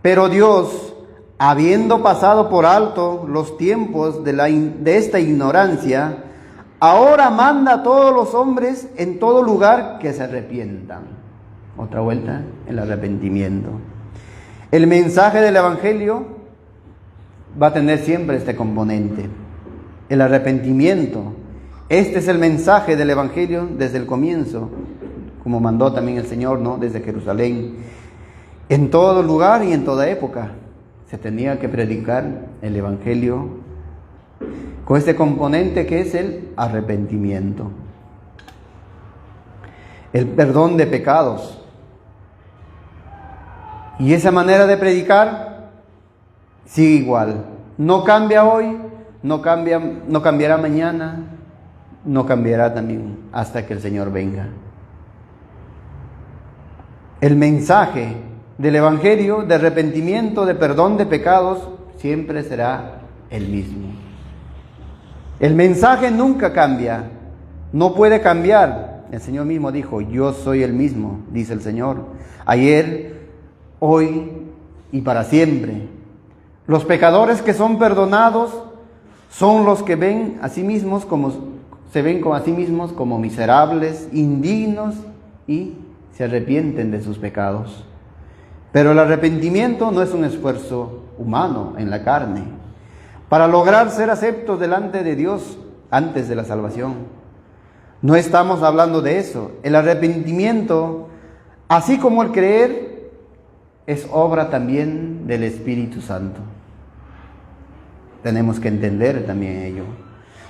pero Dios, habiendo pasado por alto los tiempos de esta ignorancia, ahora manda a todos los hombres en todo lugar que se arrepientan. Otra vuelta, el arrepentimiento. El mensaje del Evangelio va a tener siempre este componente, el arrepentimiento. Este es el mensaje del Evangelio desde el comienzo, como mandó también el Señor, ¿no? Desde Jerusalén. En todo lugar y en toda época se tenía que predicar el Evangelio con este componente que es el arrepentimiento. El perdón de pecados. Y esa manera de predicar sigue igual. No cambia hoy, no cambiará mañana, no cambiará también hasta que el Señor venga. El mensaje del Evangelio de arrepentimiento, de perdón de pecados, siempre será el mismo. El mensaje nunca cambia, no puede cambiar. El Señor mismo dijo: yo soy el mismo, dice el Señor, ayer, hoy y para siempre. Los pecadores que son perdonados son los que ven a sí mismos se ven a sí mismos como miserables, indignos, y se arrepienten de sus pecados. Pero el arrepentimiento no es un esfuerzo humano en la carne para lograr ser aceptos delante de Dios antes de la salvación. No estamos hablando de eso. El arrepentimiento, así como el creer, es obra también del Espíritu Santo. Tenemos que entender también ello.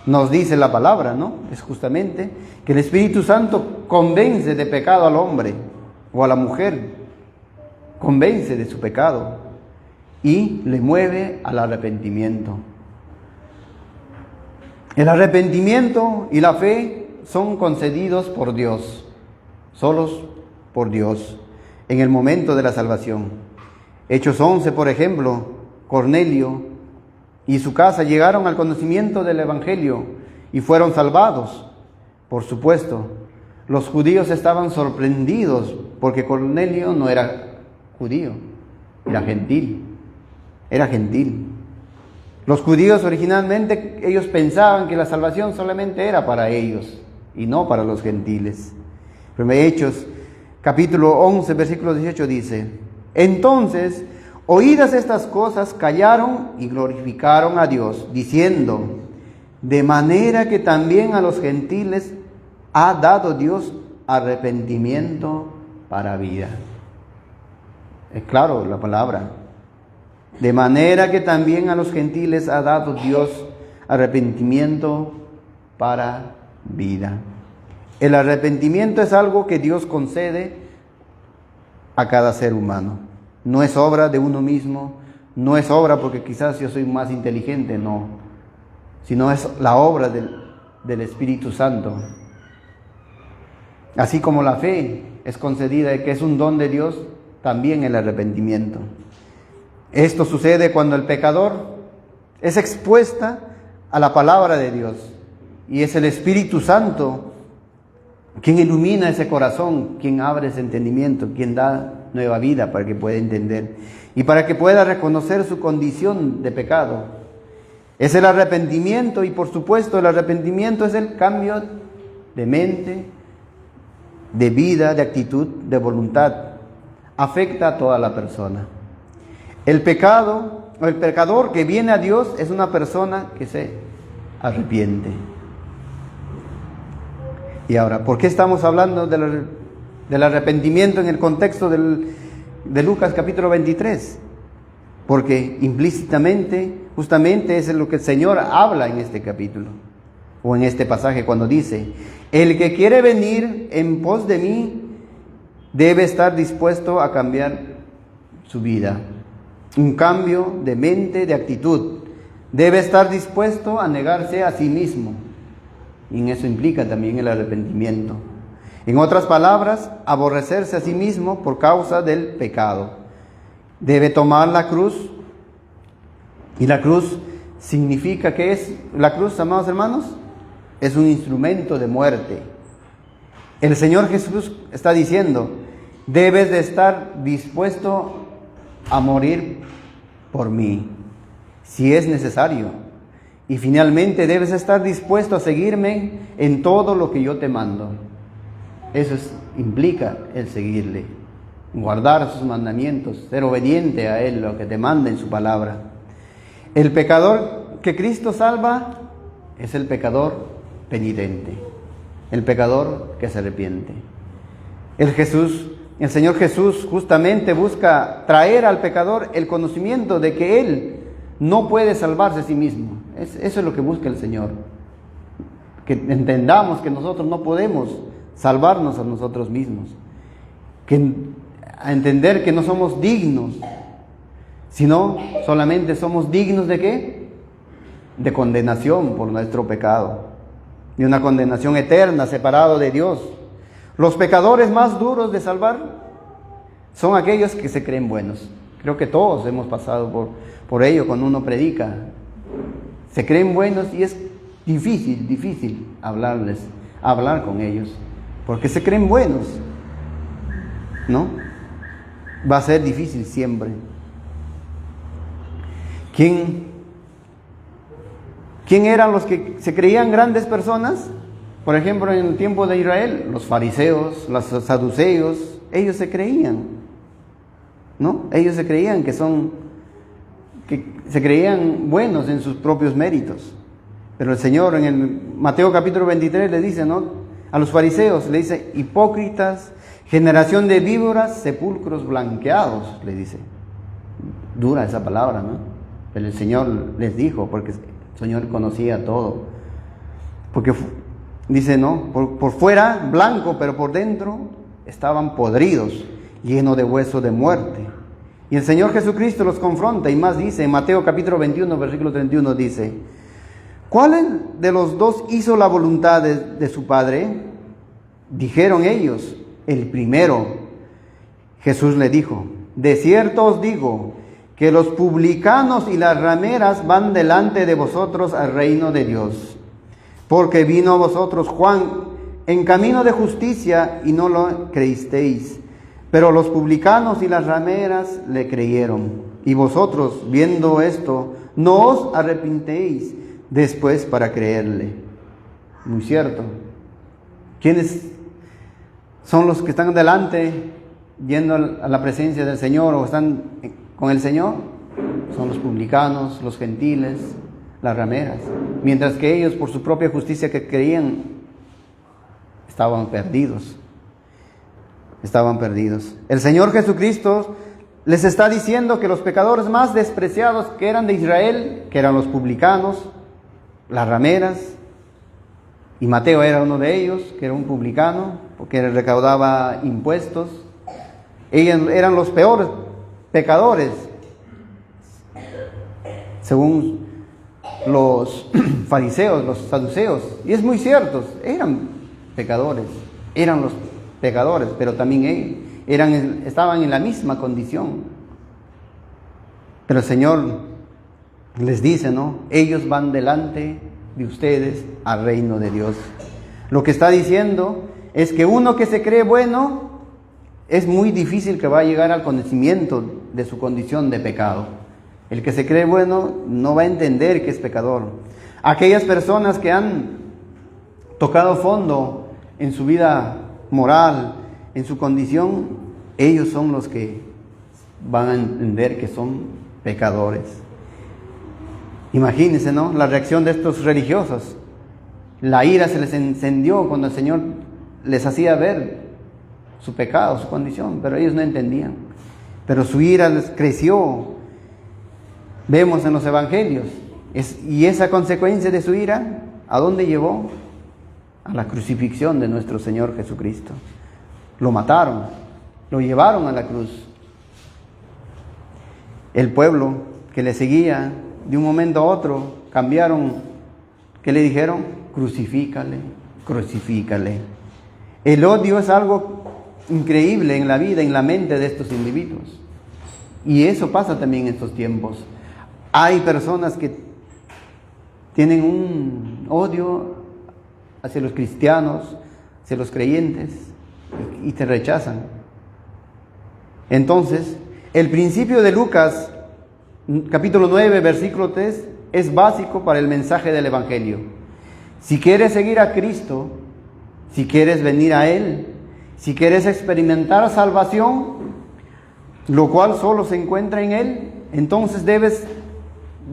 Nos dice la palabra, ¿no? Es justamente que el Espíritu Santo convence de pecado al hombre o a la mujer, convence de su pecado y le mueve al arrepentimiento. El arrepentimiento y la fe son concedidos por Dios, solos por Dios, en el momento de la salvación. Hechos 11, por ejemplo, Cornelio y su casa llegaron al conocimiento del Evangelio y fueron salvados. Por supuesto, los judíos estaban sorprendidos porque Cornelio no era judío, era gentil. Los judíos originalmente, ellos pensaban que la salvación solamente era para ellos y no para los gentiles. Pero Hechos capítulo 11, versículo 18 dice: entonces, oídas estas cosas, callaron y glorificaron a Dios, diciendo: de manera que también a los gentiles ha dado Dios arrepentimiento para vida. Es claro la palabra. De manera que también a los gentiles ha dado Dios arrepentimiento para vida. El arrepentimiento es algo que Dios concede a cada ser humano. No es obra de uno mismo, no es obra porque quizás yo soy más inteligente, no. Sino es la obra del Espíritu Santo. Así como la fe es concedida, que es un don de Dios, también el arrepentimiento. Esto sucede cuando el pecador es expuesta a la palabra de Dios y es el Espíritu Santo ¿Quién ilumina ese corazón? ¿Quién abre ese entendimiento? ¿Quién da nueva vida para que pueda entender? Y para que pueda reconocer su condición de pecado. Es el arrepentimiento, y por supuesto el arrepentimiento es el cambio de mente, de vida, de actitud, de voluntad. Afecta a toda la persona. El pecado, o el pecador que viene a Dios es una persona que se arrepiente. Y ahora, ¿por qué estamos hablando del arrepentimiento en el contexto de Lucas capítulo 23? Porque implícitamente, justamente es lo que el Señor habla en este capítulo, o en este pasaje cuando dice: el que quiere venir en pos de mí debe estar dispuesto a cambiar su vida. Un cambio de mente, de actitud. Debe estar dispuesto a negarse a sí mismo. Y en eso implica también el arrepentimiento. En otras palabras, aborrecerse a sí mismo por causa del pecado. Debe tomar la cruz. Y la cruz significa, ¿qué es la cruz, amados hermanos? Es un instrumento de muerte. El Señor Jesús está diciendo: debes de estar dispuesto a morir por mí, si es necesario. Y finalmente debes estar dispuesto a seguirme en todo lo que yo te mando. Eso implica el seguirle, guardar sus mandamientos, ser obediente a Él, lo que te manda en su palabra. El pecador que Cristo salva es el pecador penitente, el pecador que se arrepiente. El Señor Jesús justamente busca traer al pecador el conocimiento de que Él no puede salvarse a sí mismo. Eso es lo que busca el Señor. Que entendamos que nosotros no podemos salvarnos a nosotros mismos. A entender que no somos dignos, sino solamente somos dignos ¿de qué? De condenación por nuestro pecado. De una condenación eterna, separado de Dios. Los pecadores más duros de salvar son aquellos que se creen buenos. Creo que todos hemos pasado por ello cuando uno predica. Se creen buenos y es difícil hablar con ellos, porque se creen buenos, ¿no? Va a ser difícil siempre. ¿Quién eran los que se creían grandes personas? Por ejemplo, en el tiempo de Israel, los fariseos, los saduceos, ellos se creían, ¿no? Ellos se creían que se creían buenos en sus propios méritos. Pero el Señor en el Mateo capítulo 23 le dice, ¿no? A los fariseos le dice: hipócritas, generación de víboras, sepulcros blanqueados, le dice. Dura esa palabra, ¿no? Pero el Señor les dijo, porque el Señor conocía todo. Porque dice, ¿no? Por fuera blanco, pero por dentro estaban podridos, llenos de huesos de muerte. Y el Señor Jesucristo los confronta y más dice, en Mateo capítulo 21, versículo 31 dice: ¿cuál de los dos hizo la voluntad de su Padre? Dijeron ellos: el primero. Jesús le dijo: de cierto os digo que los publicanos y las rameras van delante de vosotros al reino de Dios. Porque vino a vosotros Juan en camino de justicia y no lo creísteis. Pero los publicanos y las rameras le creyeron. Y vosotros, viendo esto, no os arrepintéis después para creerle. Muy cierto. ¿Quiénes son los que están delante, yendo a la presencia del Señor o están con el Señor? Son los publicanos, los gentiles, las rameras. Mientras que ellos, por su propia justicia que creían, estaban perdidos. Estaban perdidos. El Señor Jesucristo les está diciendo que los pecadores más despreciados que eran de Israel, que eran los publicanos, las rameras, y Mateo era uno de ellos, que era un publicano, porque recaudaba impuestos. Ellos eran los peores pecadores, según los fariseos, los saduceos. Y es muy cierto, eran pecadores, eran los pecadores, pero también estaban en la misma condición. Pero el Señor les dice, ¿no? Ellos van delante de ustedes al reino de Dios. Lo que está diciendo es que uno que se cree bueno, es muy difícil que va a llegar al conocimiento de su condición de pecado. El que se cree bueno no va a entender que es pecador. Aquellas personas que han tocado fondo en su vida moral, en su condición, ellos son los que van a entender que son pecadores. Imagínense, ¿no? La reacción de estos religiosos. La ira se les encendió cuando el Señor les hacía ver su pecado, su condición, pero ellos no entendían. Pero su ira les creció. Vemos en los evangelios. Y esa consecuencia de su ira, ¿a dónde llevó? A la crucifixión de nuestro Señor Jesucristo. Lo mataron, lo llevaron a la cruz. El pueblo que le seguía, de un momento a otro, cambiaron. ¿Qué le dijeron? Crucifícale, crucifícale. El odio es algo increíble en la vida, en la mente de estos individuos. Y eso pasa también en estos tiempos. Hay personas que tienen un odio hacia los cristianos, hacia los creyentes, y te rechazan. Entonces, el principio de Lucas, capítulo 9, versículo 3, es básico para el mensaje del Evangelio. Si quieres seguir a Cristo, si quieres venir a Él, si quieres experimentar salvación, lo cual solo se encuentra en Él, entonces debes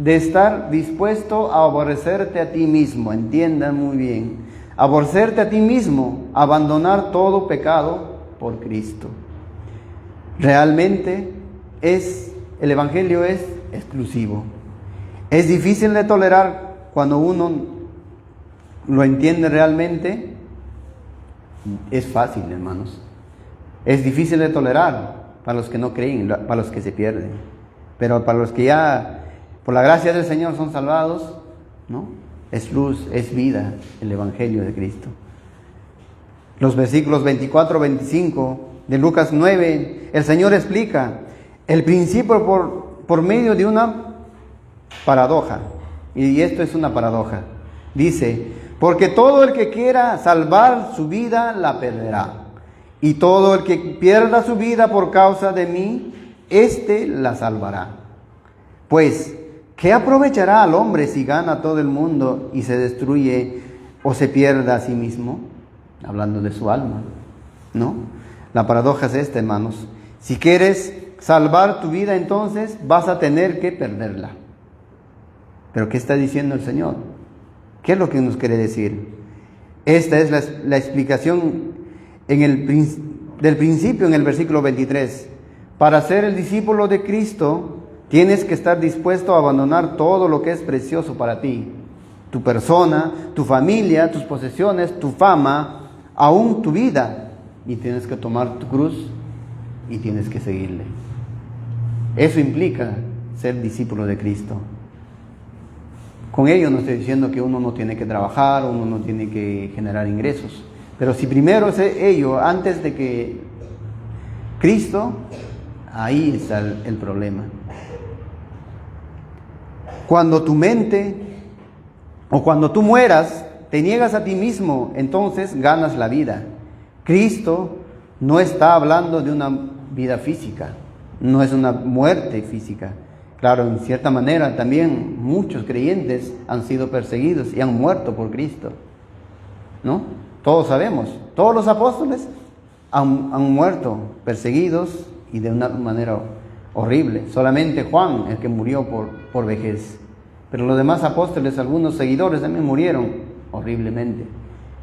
de estar dispuesto a aborrecerte a ti mismo. Entiendan muy bien. Aborrecerte a ti mismo, abandonar todo pecado por Cristo. Realmente el Evangelio es exclusivo. Es difícil de tolerar cuando uno lo entiende realmente. Es fácil, hermanos. Es difícil de tolerar para los que no creen, para los que se pierden. Pero para los que ya, por la gracia del Señor, son salvados, ¿no? Es luz, es vida, el Evangelio de Cristo. Los versículos 24-25 de Lucas 9, el Señor explica el principio por medio de una paradoja. Y esto es una paradoja. Dice: porque todo el que quiera salvar su vida la perderá. Y todo el que pierda su vida por causa de mí, éste la salvará. Pues, ¿qué aprovechará al hombre si gana todo el mundo y se destruye o se pierda a sí mismo? Hablando de su alma, ¿no? La paradoja es esta, hermanos. Si quieres salvar tu vida, entonces vas a tener que perderla. ¿Pero qué está diciendo el Señor? ¿Qué es lo que nos quiere decir? Esta es la explicación del principio en el versículo 23. Para ser el discípulo de Cristo, tienes que estar dispuesto a abandonar todo lo que es precioso para ti. Tu persona, tu familia, tus posesiones, tu fama, aún tu vida. Y tienes que tomar tu cruz y tienes que seguirle. Eso implica ser discípulo de Cristo. Con ello no estoy diciendo que uno no tiene que trabajar, uno no tiene que generar ingresos. Pero si primero es ello, antes de que Cristo, ahí está el problema. Cuando tu mente o cuando tú mueras, te niegas a ti mismo, entonces ganas la vida. Cristo no está hablando de una vida física, no es una muerte física. Claro, en cierta manera también muchos creyentes han sido perseguidos y han muerto por Cristo, ¿no? Todos sabemos, todos los apóstoles han muerto perseguidos y de una manera horrible. Solamente Juan, el que murió por vejez. Pero los demás apóstoles, algunos seguidores también murieron horriblemente.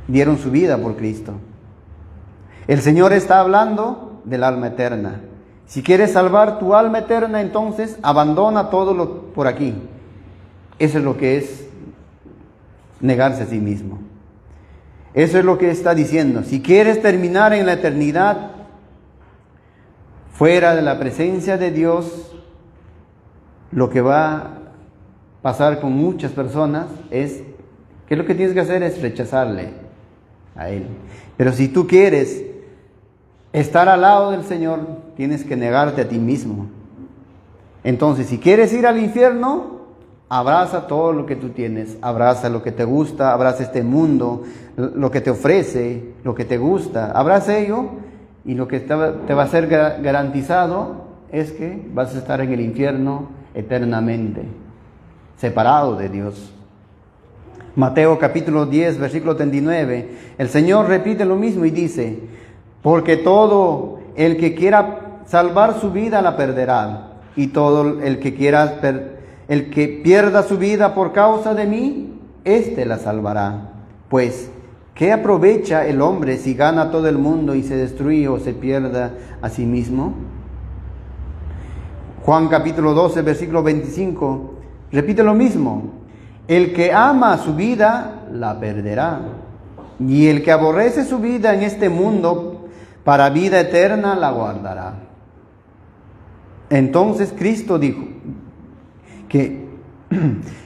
Dieron su vida por Cristo. El Señor está hablando del alma eterna. Si quieres salvar tu alma eterna, entonces abandona todo lo por aquí. Eso es lo que es negarse a sí mismo. Eso es lo que está diciendo. Si quieres terminar en la eternidad, fuera de la presencia de Dios, lo que va a pasar con muchas personas es que lo que tienes que hacer es rechazarle a Él. Pero si tú quieres estar al lado del Señor, tienes que negarte a ti mismo. Entonces, si quieres ir al infierno, Abraza todo lo que tú tienes, abraza lo que te gusta, abraza este mundo, lo que te ofrece, lo que te gusta, abraza ello y lo que te va a ser garantizado es que vas a estar en el infierno eternamente, separado de Dios. Mateo capítulo 10, versículo 39, el Señor repite lo mismo y dice, porque todo el que quiera salvar su vida la perderá, y todo el que pierda su vida por causa de mí, éste la salvará. Pues, ¿qué aprovecha el hombre si gana todo el mundo y se destruye o se pierda a sí mismo? Juan capítulo 12, versículo 25, repite lo mismo. El que ama su vida, la perderá. Y el que aborrece su vida en este mundo, para vida eterna la guardará. Entonces Cristo dijo que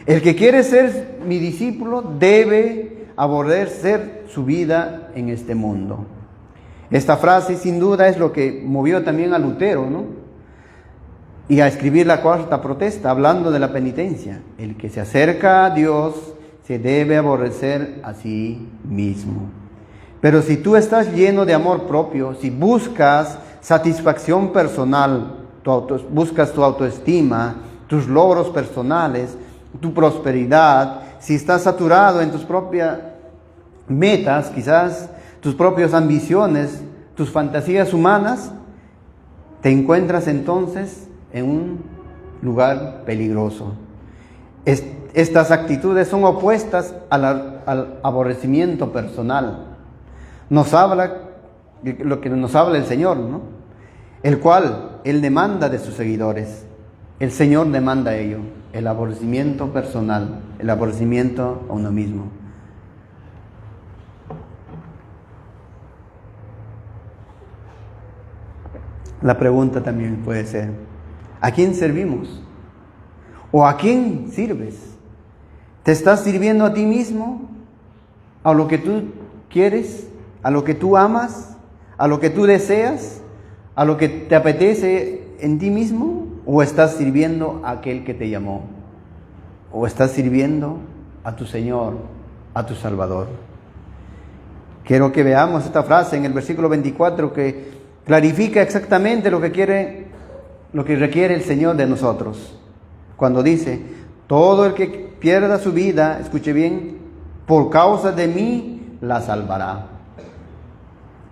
el que quiere ser mi discípulo debe aborrecer su vida en este mundo. Esta frase sin duda es lo que movió también a Lutero, ¿no? Y a escribir la cuarta protesta, hablando de la penitencia. El que se acerca a Dios se debe aborrecer a sí mismo. Pero si tú estás lleno de amor propio, si buscas satisfacción personal, buscas tu autoestima, tus logros personales, tu prosperidad, si estás saturado en tus propias metas, quizás tus propias ambiciones, tus fantasías humanas, te encuentras entonces en un lugar peligroso. Estas actitudes son opuestas al aborrecimiento personal. Nos habla lo que nos habla el Señor, ¿no? El cual Él demanda de sus seguidores. El Señor demanda ello, el aborrecimiento personal, el aborrecimiento a uno mismo. La pregunta también puede ser, ¿a quién servimos? ¿O a quién sirves? ¿Te estás sirviendo a ti mismo? ¿A lo que tú quieres? ¿A lo que tú amas? ¿A lo que tú deseas? ¿A lo que te apetece en ti mismo? ¿O estás sirviendo a aquel que te llamó? ¿O estás sirviendo a tu Señor, a tu Salvador? Quiero que veamos esta frase en el versículo 24 que clarifica exactamente lo que requiere el Señor de nosotros. Cuando dice, todo el que pierda su vida, escuche bien, por causa de mí la salvará.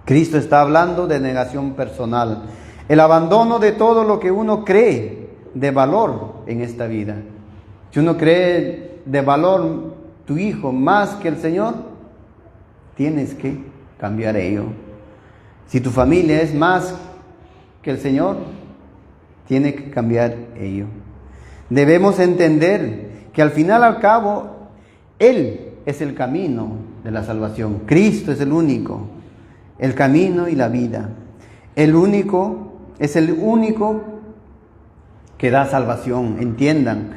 Cristo está hablando de negación personal, el abandono de todo lo que uno cree de valor en esta vida. Si uno cree de valor tu hijo más que el Señor, tienes que cambiar ello. Si tu familia es más que el Señor, tiene que cambiar ello. Debemos entender que al final al cabo, Él es el camino de la salvación. Cristo es el único, el camino y la vida. Es el único que da salvación. Entiendan,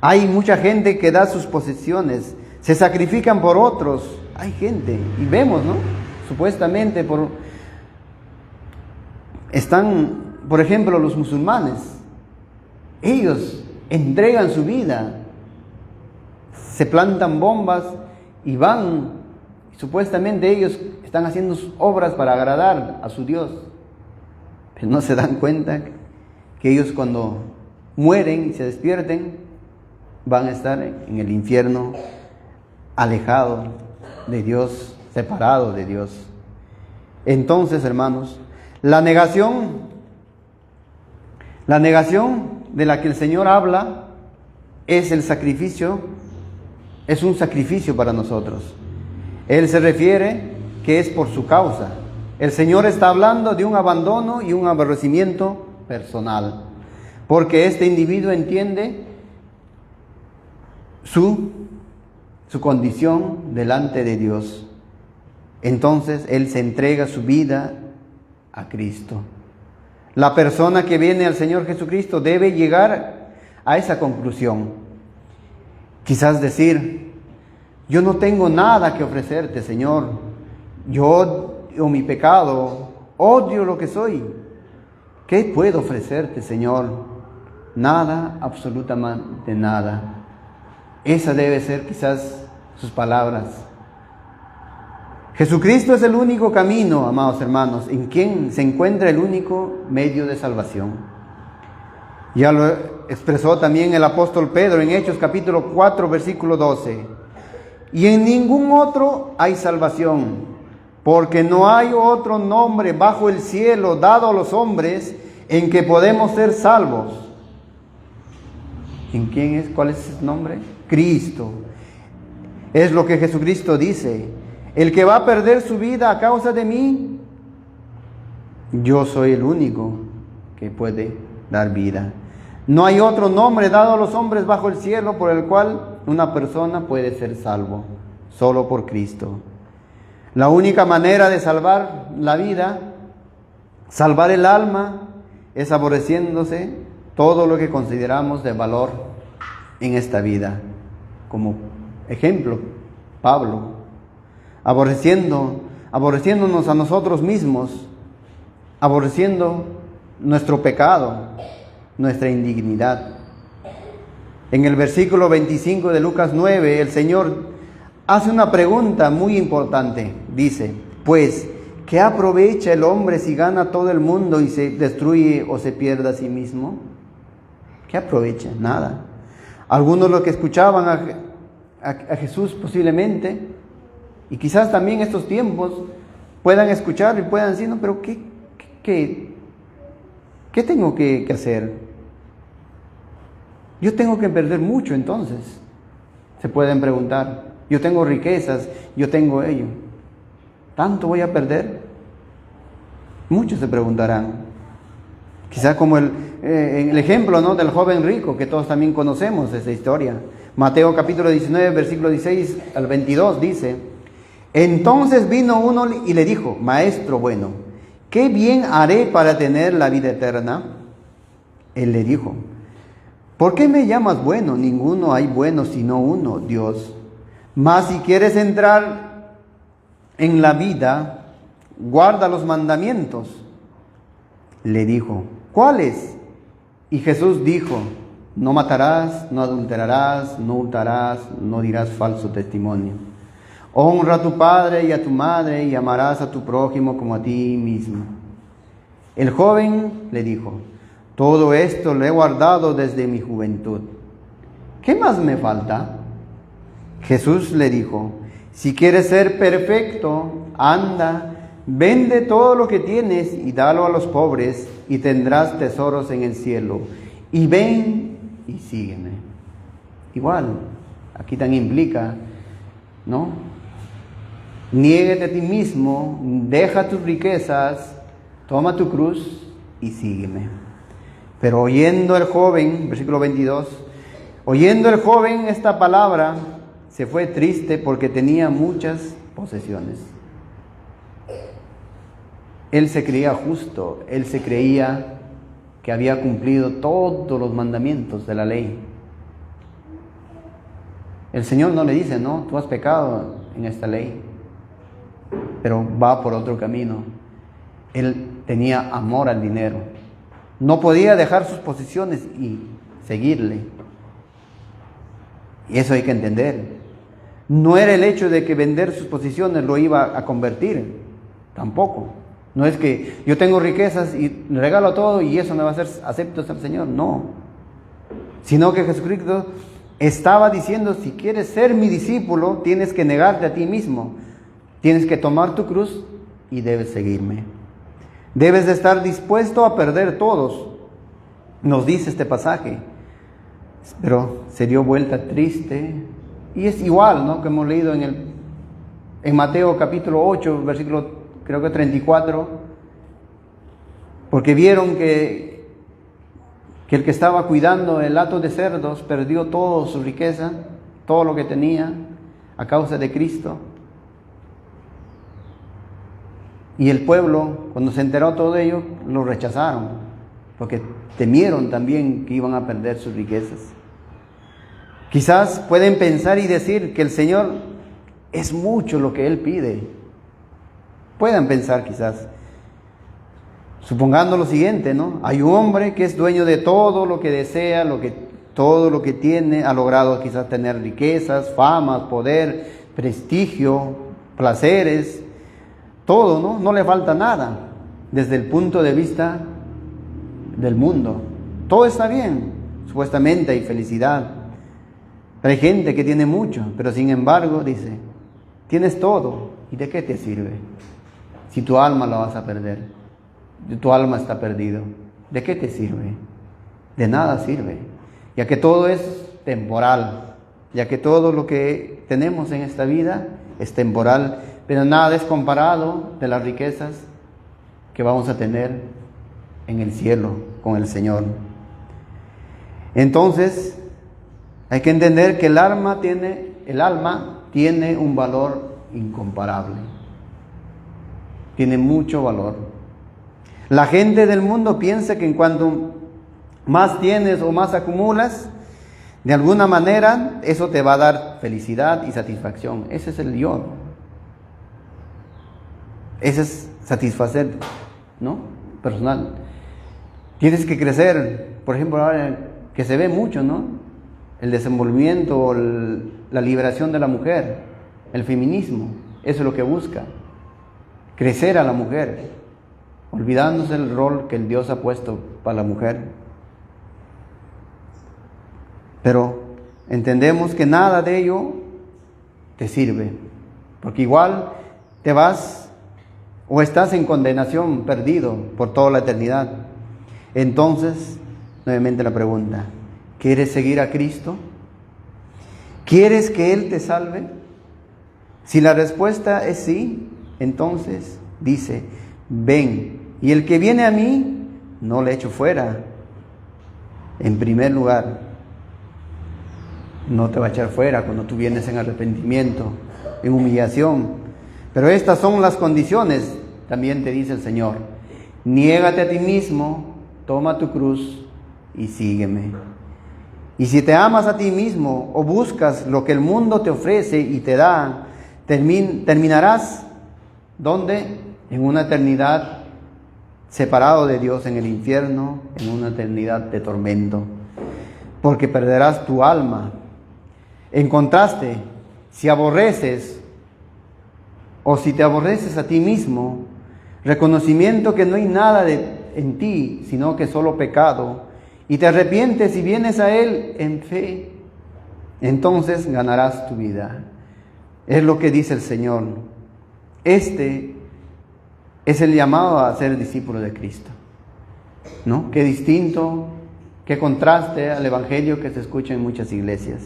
hay mucha gente que da sus posesiones, se sacrifican por otros. Hay gente, y vemos, ¿no? Supuestamente por ejemplo, los musulmanes. Ellos entregan su vida, se plantan bombas y van, supuestamente ellos están haciendo sus obras para agradar a su Dios, pero no se dan cuenta que ellos cuando mueren y se despierten van a estar en el infierno, alejados de Dios, separados de Dios. Entonces, hermanos, la negación de la que el Señor habla es el sacrificio, es un sacrificio para nosotros. Él se refiere que es por su causa. El Señor está hablando de un abandono y un aborrecimiento personal, porque este individuo entiende su condición delante de Dios. Entonces Él se entrega su vida a Cristo. La persona que viene al Señor Jesucristo debe llegar a esa conclusión. Quizás decir, yo no tengo nada que ofrecerte, Señor. Yo odio mi pecado, odio lo que soy. ¿Qué puedo ofrecerte, Señor? Nada, absolutamente nada. Esa debe ser quizás sus palabras. Jesucristo es el único camino, amados hermanos, en quien se encuentra el único medio de salvación. Ya lo expresó también el apóstol Pedro en Hechos capítulo 4, versículo 12. Y en ningún otro hay salvación, porque no hay otro nombre bajo el cielo dado a los hombres en que podemos ser salvos. ¿En quién es? ¿Cuál es ese nombre? Cristo. Es lo que Jesucristo dice. El que va a perder su vida a causa de mí, yo soy el único que puede dar vida. No hay otro nombre dado a los hombres bajo el cielo por el cual una persona puede ser salvo, solo por Cristo. La única manera de salvar la vida, salvar el alma, es aborreciéndose todo lo que consideramos de valor en esta vida. Como ejemplo, Pablo, aborreciéndonos a nosotros mismos, aborreciendo nuestro pecado, nuestra indignidad. En el versículo 25 de Lucas 9, el Señor hace una pregunta muy importante. Dice, pues, ¿qué aprovecha el hombre si gana todo el mundo y se destruye o se pierde a sí mismo? ¿Qué aprovecha? Nada. Algunos los que escuchaban a Jesús posiblemente, y quizás también estos tiempos, puedan escuchar y puedan decir, no, pero ¿qué tengo que hacer? Yo tengo que perder mucho entonces. Se pueden preguntar. Yo tengo riquezas, yo tengo ello. ¿Tanto voy a perder? Muchos se preguntarán. Quizás como el ejemplo, ¿no?, del joven rico, que todos también conocemos esa historia. Mateo capítulo 19, versículo 16 al 22 dice, entonces vino uno y le dijo, maestro bueno, ¿qué bien haré para tener la vida eterna? Él le dijo, ¿por qué me llamas bueno? Ninguno hay bueno sino uno, Dios. Mas si quieres entrar en la vida, guarda los mandamientos. Le dijo, ¿cuáles? Y Jesús dijo, no matarás, no adulterarás, no hurtarás, no dirás falso testimonio. Honra a tu padre y a tu madre y amarás a tu prójimo como a ti mismo. El joven le dijo, todo esto lo he guardado desde mi juventud. ¿Qué más me falta? Jesús le dijo, si quieres ser perfecto, anda, vende todo lo que tienes y dalo a los pobres y tendrás tesoros en el cielo. Y ven y sígueme. Igual, aquí también implica, ¿no? Niéguete a ti mismo, deja tus riquezas, toma tu cruz y sígueme. Pero oyendo el joven, versículo 22, oyendo el joven esta palabra, se fue triste porque tenía muchas posesiones. Él se creía justo, él se creía que había cumplido todos los mandamientos de la ley. El Señor no le dice, no, tú has pecado en esta ley, pero va por otro camino. Él tenía amor al dinero. No podía dejar sus posesiones y seguirle. Y eso hay que entender. No era el hecho de que vender sus posesiones lo iba a convertir, tampoco. No es que yo tengo riquezas y regalo todo y eso me va a hacer acepto al Señor, no. Sino que Jesucristo estaba diciendo, si quieres ser mi discípulo, tienes que negarte a ti mismo. Tienes que tomar tu cruz y debes seguirme. Debes de estar dispuesto a perder todos, nos dice este pasaje. Pero se dio vuelta triste. Y es igual, ¿no?, que hemos leído en Mateo capítulo 8, versículo creo que 34. Porque vieron que el que estaba cuidando el hato de cerdos perdió toda su riqueza, todo lo que tenía, a causa de Cristo. Y el pueblo, cuando se enteró todo ello, lo rechazaron, porque temieron también que iban a perder sus riquezas. Quizás pueden pensar y decir que el Señor es mucho lo que Él pide. Puedan pensar quizás. Supongando lo siguiente, ¿no? Hay un hombre que es dueño de todo lo que desea, todo lo que tiene, ha logrado quizás tener riquezas, fama, poder, prestigio, placeres, todo, ¿no? No le falta nada desde el punto de vista del mundo. Todo está bien, supuestamente hay felicidad. Pero hay gente que tiene mucho, pero sin embargo dice, tienes todo, ¿y de qué te sirve? Si tu alma la vas a perder, tu alma está perdido, ¿de qué te sirve? De nada sirve, ya que todo es temporal, ya que todo lo que tenemos en esta vida es temporal, pero nada es comparado de las riquezas que vamos a tener en el cielo con el Señor. Entonces, hay que entender que el alma tiene un valor incomparable. Tiene mucho valor. La gente del mundo piensa que en cuanto más tienes o más acumulas, de alguna manera eso te va a dar felicidad y satisfacción. Ese es el yo. Ese es satisfacer, ¿no? Personal. Tienes que crecer. Por ejemplo, ahora que se ve mucho, ¿no? El desenvolvimiento, la liberación de la mujer, el feminismo. Eso es lo que busca. Crecer a la mujer, olvidándose del rol que el Dios ha puesto para la mujer. Pero entendemos que nada de ello te sirve, porque igual te vas o estás en condenación, perdido por toda la eternidad. Entonces, nuevamente la pregunta, ¿quieres seguir a Cristo? ¿Quieres que Él te salve? Si la respuesta es sí, entonces dice, ven, y el que viene a mí, no le echo fuera. En primer lugar, no te va a echar fuera cuando tú vienes en arrepentimiento, en humillación. Pero estas son las condiciones, también te dice el Señor. Niégate a ti mismo, toma tu cruz y sígueme. Y si te amas a ti mismo o buscas lo que el mundo te ofrece y te da, terminarás, ¿dónde? En una eternidad separado de Dios en el infierno, en una eternidad de tormento, porque perderás tu alma. En contraste, si aborreces o si te aborreces a ti mismo, reconocimiento que no hay nada en ti, sino que solo pecado, y te arrepientes y vienes a Él en fe, entonces ganarás tu vida. Es lo que dice el Señor. Este es el llamado a ser discípulo de Cristo, ¿no? Qué distinto, qué contraste al evangelio que se escucha en muchas iglesias.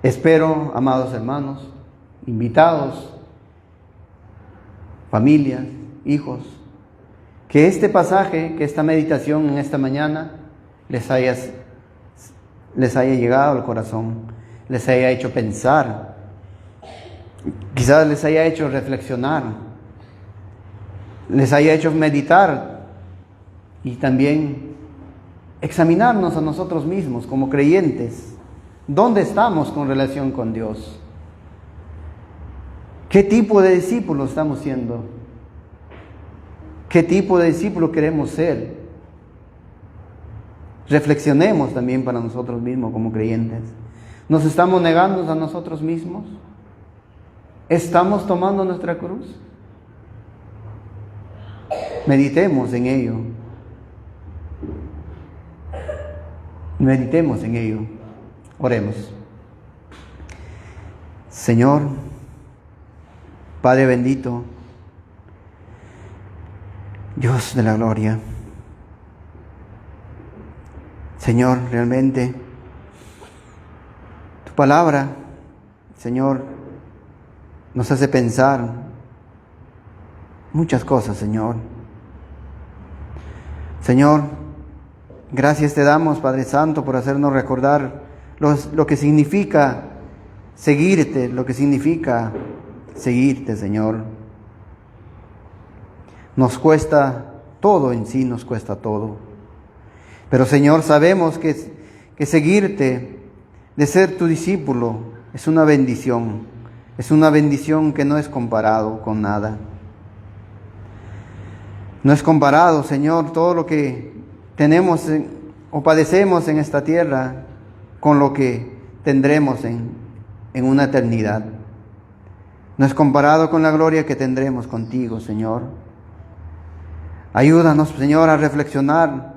Espero, amados hermanos, invitados, familias, hijos, que este pasaje, que esta meditación en esta mañana les haya llegado al corazón, les haya hecho pensar, quizás les haya hecho reflexionar, les haya hecho meditar y también examinarnos a nosotros mismos como creyentes. ¿Dónde estamos con relación con Dios? ¿Qué tipo de discípulo estamos siendo? ¿Qué tipo de discípulo queremos ser? Reflexionemos también para nosotros mismos como creyentes. ¿Nos estamos negando a nosotros mismos? ¿Estamos tomando nuestra cruz? Meditemos en ello. Meditemos en ello. Oremos. Señor, Padre bendito, Dios de la gloria, Señor, realmente tu palabra, Señor, nos hace pensar muchas cosas, Señor. Señor, gracias te damos, Padre Santo, por hacernos recordar lo que significa seguirte, lo que significa seguirte, Señor. Nos cuesta todo en sí, nos cuesta todo. Pero, Señor, sabemos que seguirte, de ser tu discípulo, es una bendición. Es una bendición que no es comparado con nada. No es comparado, Señor, todo lo que tenemos o padecemos en esta tierra con lo que tendremos en una eternidad. No es comparado con la gloria que tendremos contigo, Señor. Ayúdanos, Señor, a reflexionar.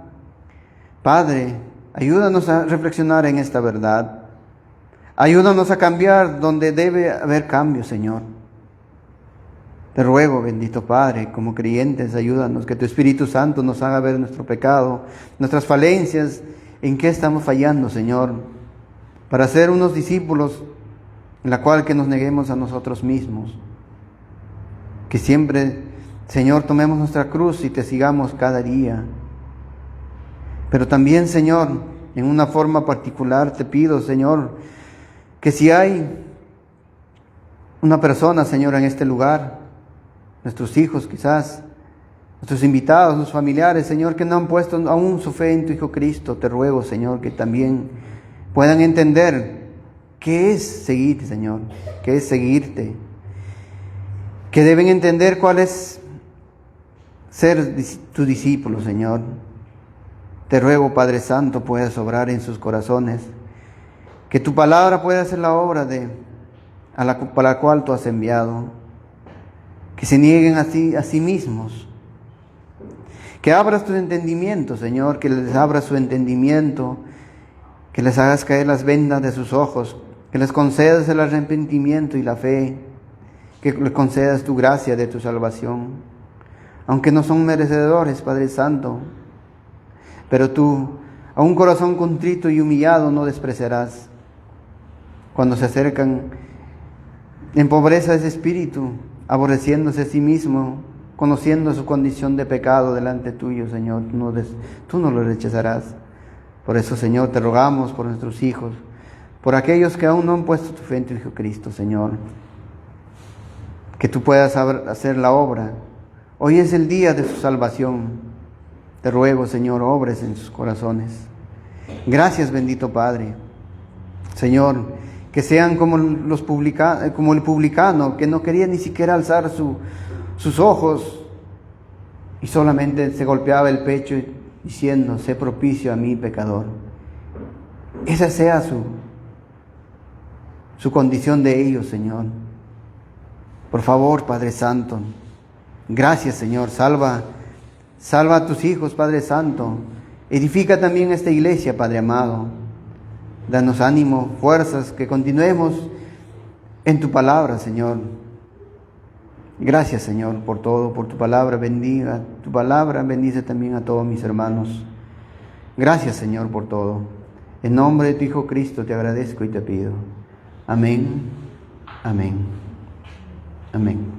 Padre, ayúdanos a reflexionar en esta verdad. Ayúdanos a cambiar donde debe haber cambio, Señor. Te ruego, bendito Padre, como creyentes, ayúdanos, que tu Espíritu Santo nos haga ver nuestro pecado, nuestras falencias, en qué estamos fallando, Señor, para ser unos discípulos, en la cual que nos neguemos a nosotros mismos. Que siempre, Señor, tomemos nuestra cruz y te sigamos cada día. Pero también, Señor, en una forma particular te pido, Señor, que si hay una persona, Señor, en este lugar, nuestros hijos quizás, nuestros invitados, los familiares, Señor, que no han puesto aún su fe en tu Hijo Cristo, te ruego, Señor, que también puedan entender qué es seguirte, Señor, qué es seguirte, que deben entender cuál es ser tu discípulo, Señor. Te ruego, Padre Santo, puedas obrar en sus corazones, que tu palabra pueda hacer la obra para la cual tú has enviado, que se nieguen a sí mismos, que abras tu entendimiento, Señor, que les abras su entendimiento, que les hagas caer las vendas de sus ojos, que les concedas el arrepentimiento y la fe, que les concedas tu gracia de tu salvación, aunque no son merecedores, Padre Santo, pero tú a un corazón contrito y humillado no despreciarás. Cuando se acercan en pobreza de espíritu, aborreciéndose a sí mismo, conociendo su condición de pecado delante tuyo, Señor, tú no lo rechazarás. Por eso, Señor, te rogamos por nuestros hijos, por aquellos que aún no han puesto tu fe en tu Hijo Cristo, Señor, que tú puedas hacer la obra. Hoy es el día de su salvación. Te ruego, Señor, obres en sus corazones. Gracias, bendito Padre. Señor, que sean como el publicano, que no quería ni siquiera alzar sus ojos y solamente se golpeaba el pecho diciendo: sé propicio a mí, pecador. Esa sea su condición de ellos, Señor. Por favor, Padre Santo, gracias, Señor. Salva a tus hijos, Padre Santo. Edifica también esta iglesia, Padre amado. Danos ánimo, fuerzas, que continuemos en tu palabra, Señor. Gracias, Señor, por todo, por tu palabra. Bendiga tu palabra, bendice también a todos mis hermanos. Gracias, Señor, por todo. En nombre de tu Hijo Cristo te agradezco y te pido. Amén, amén, amén.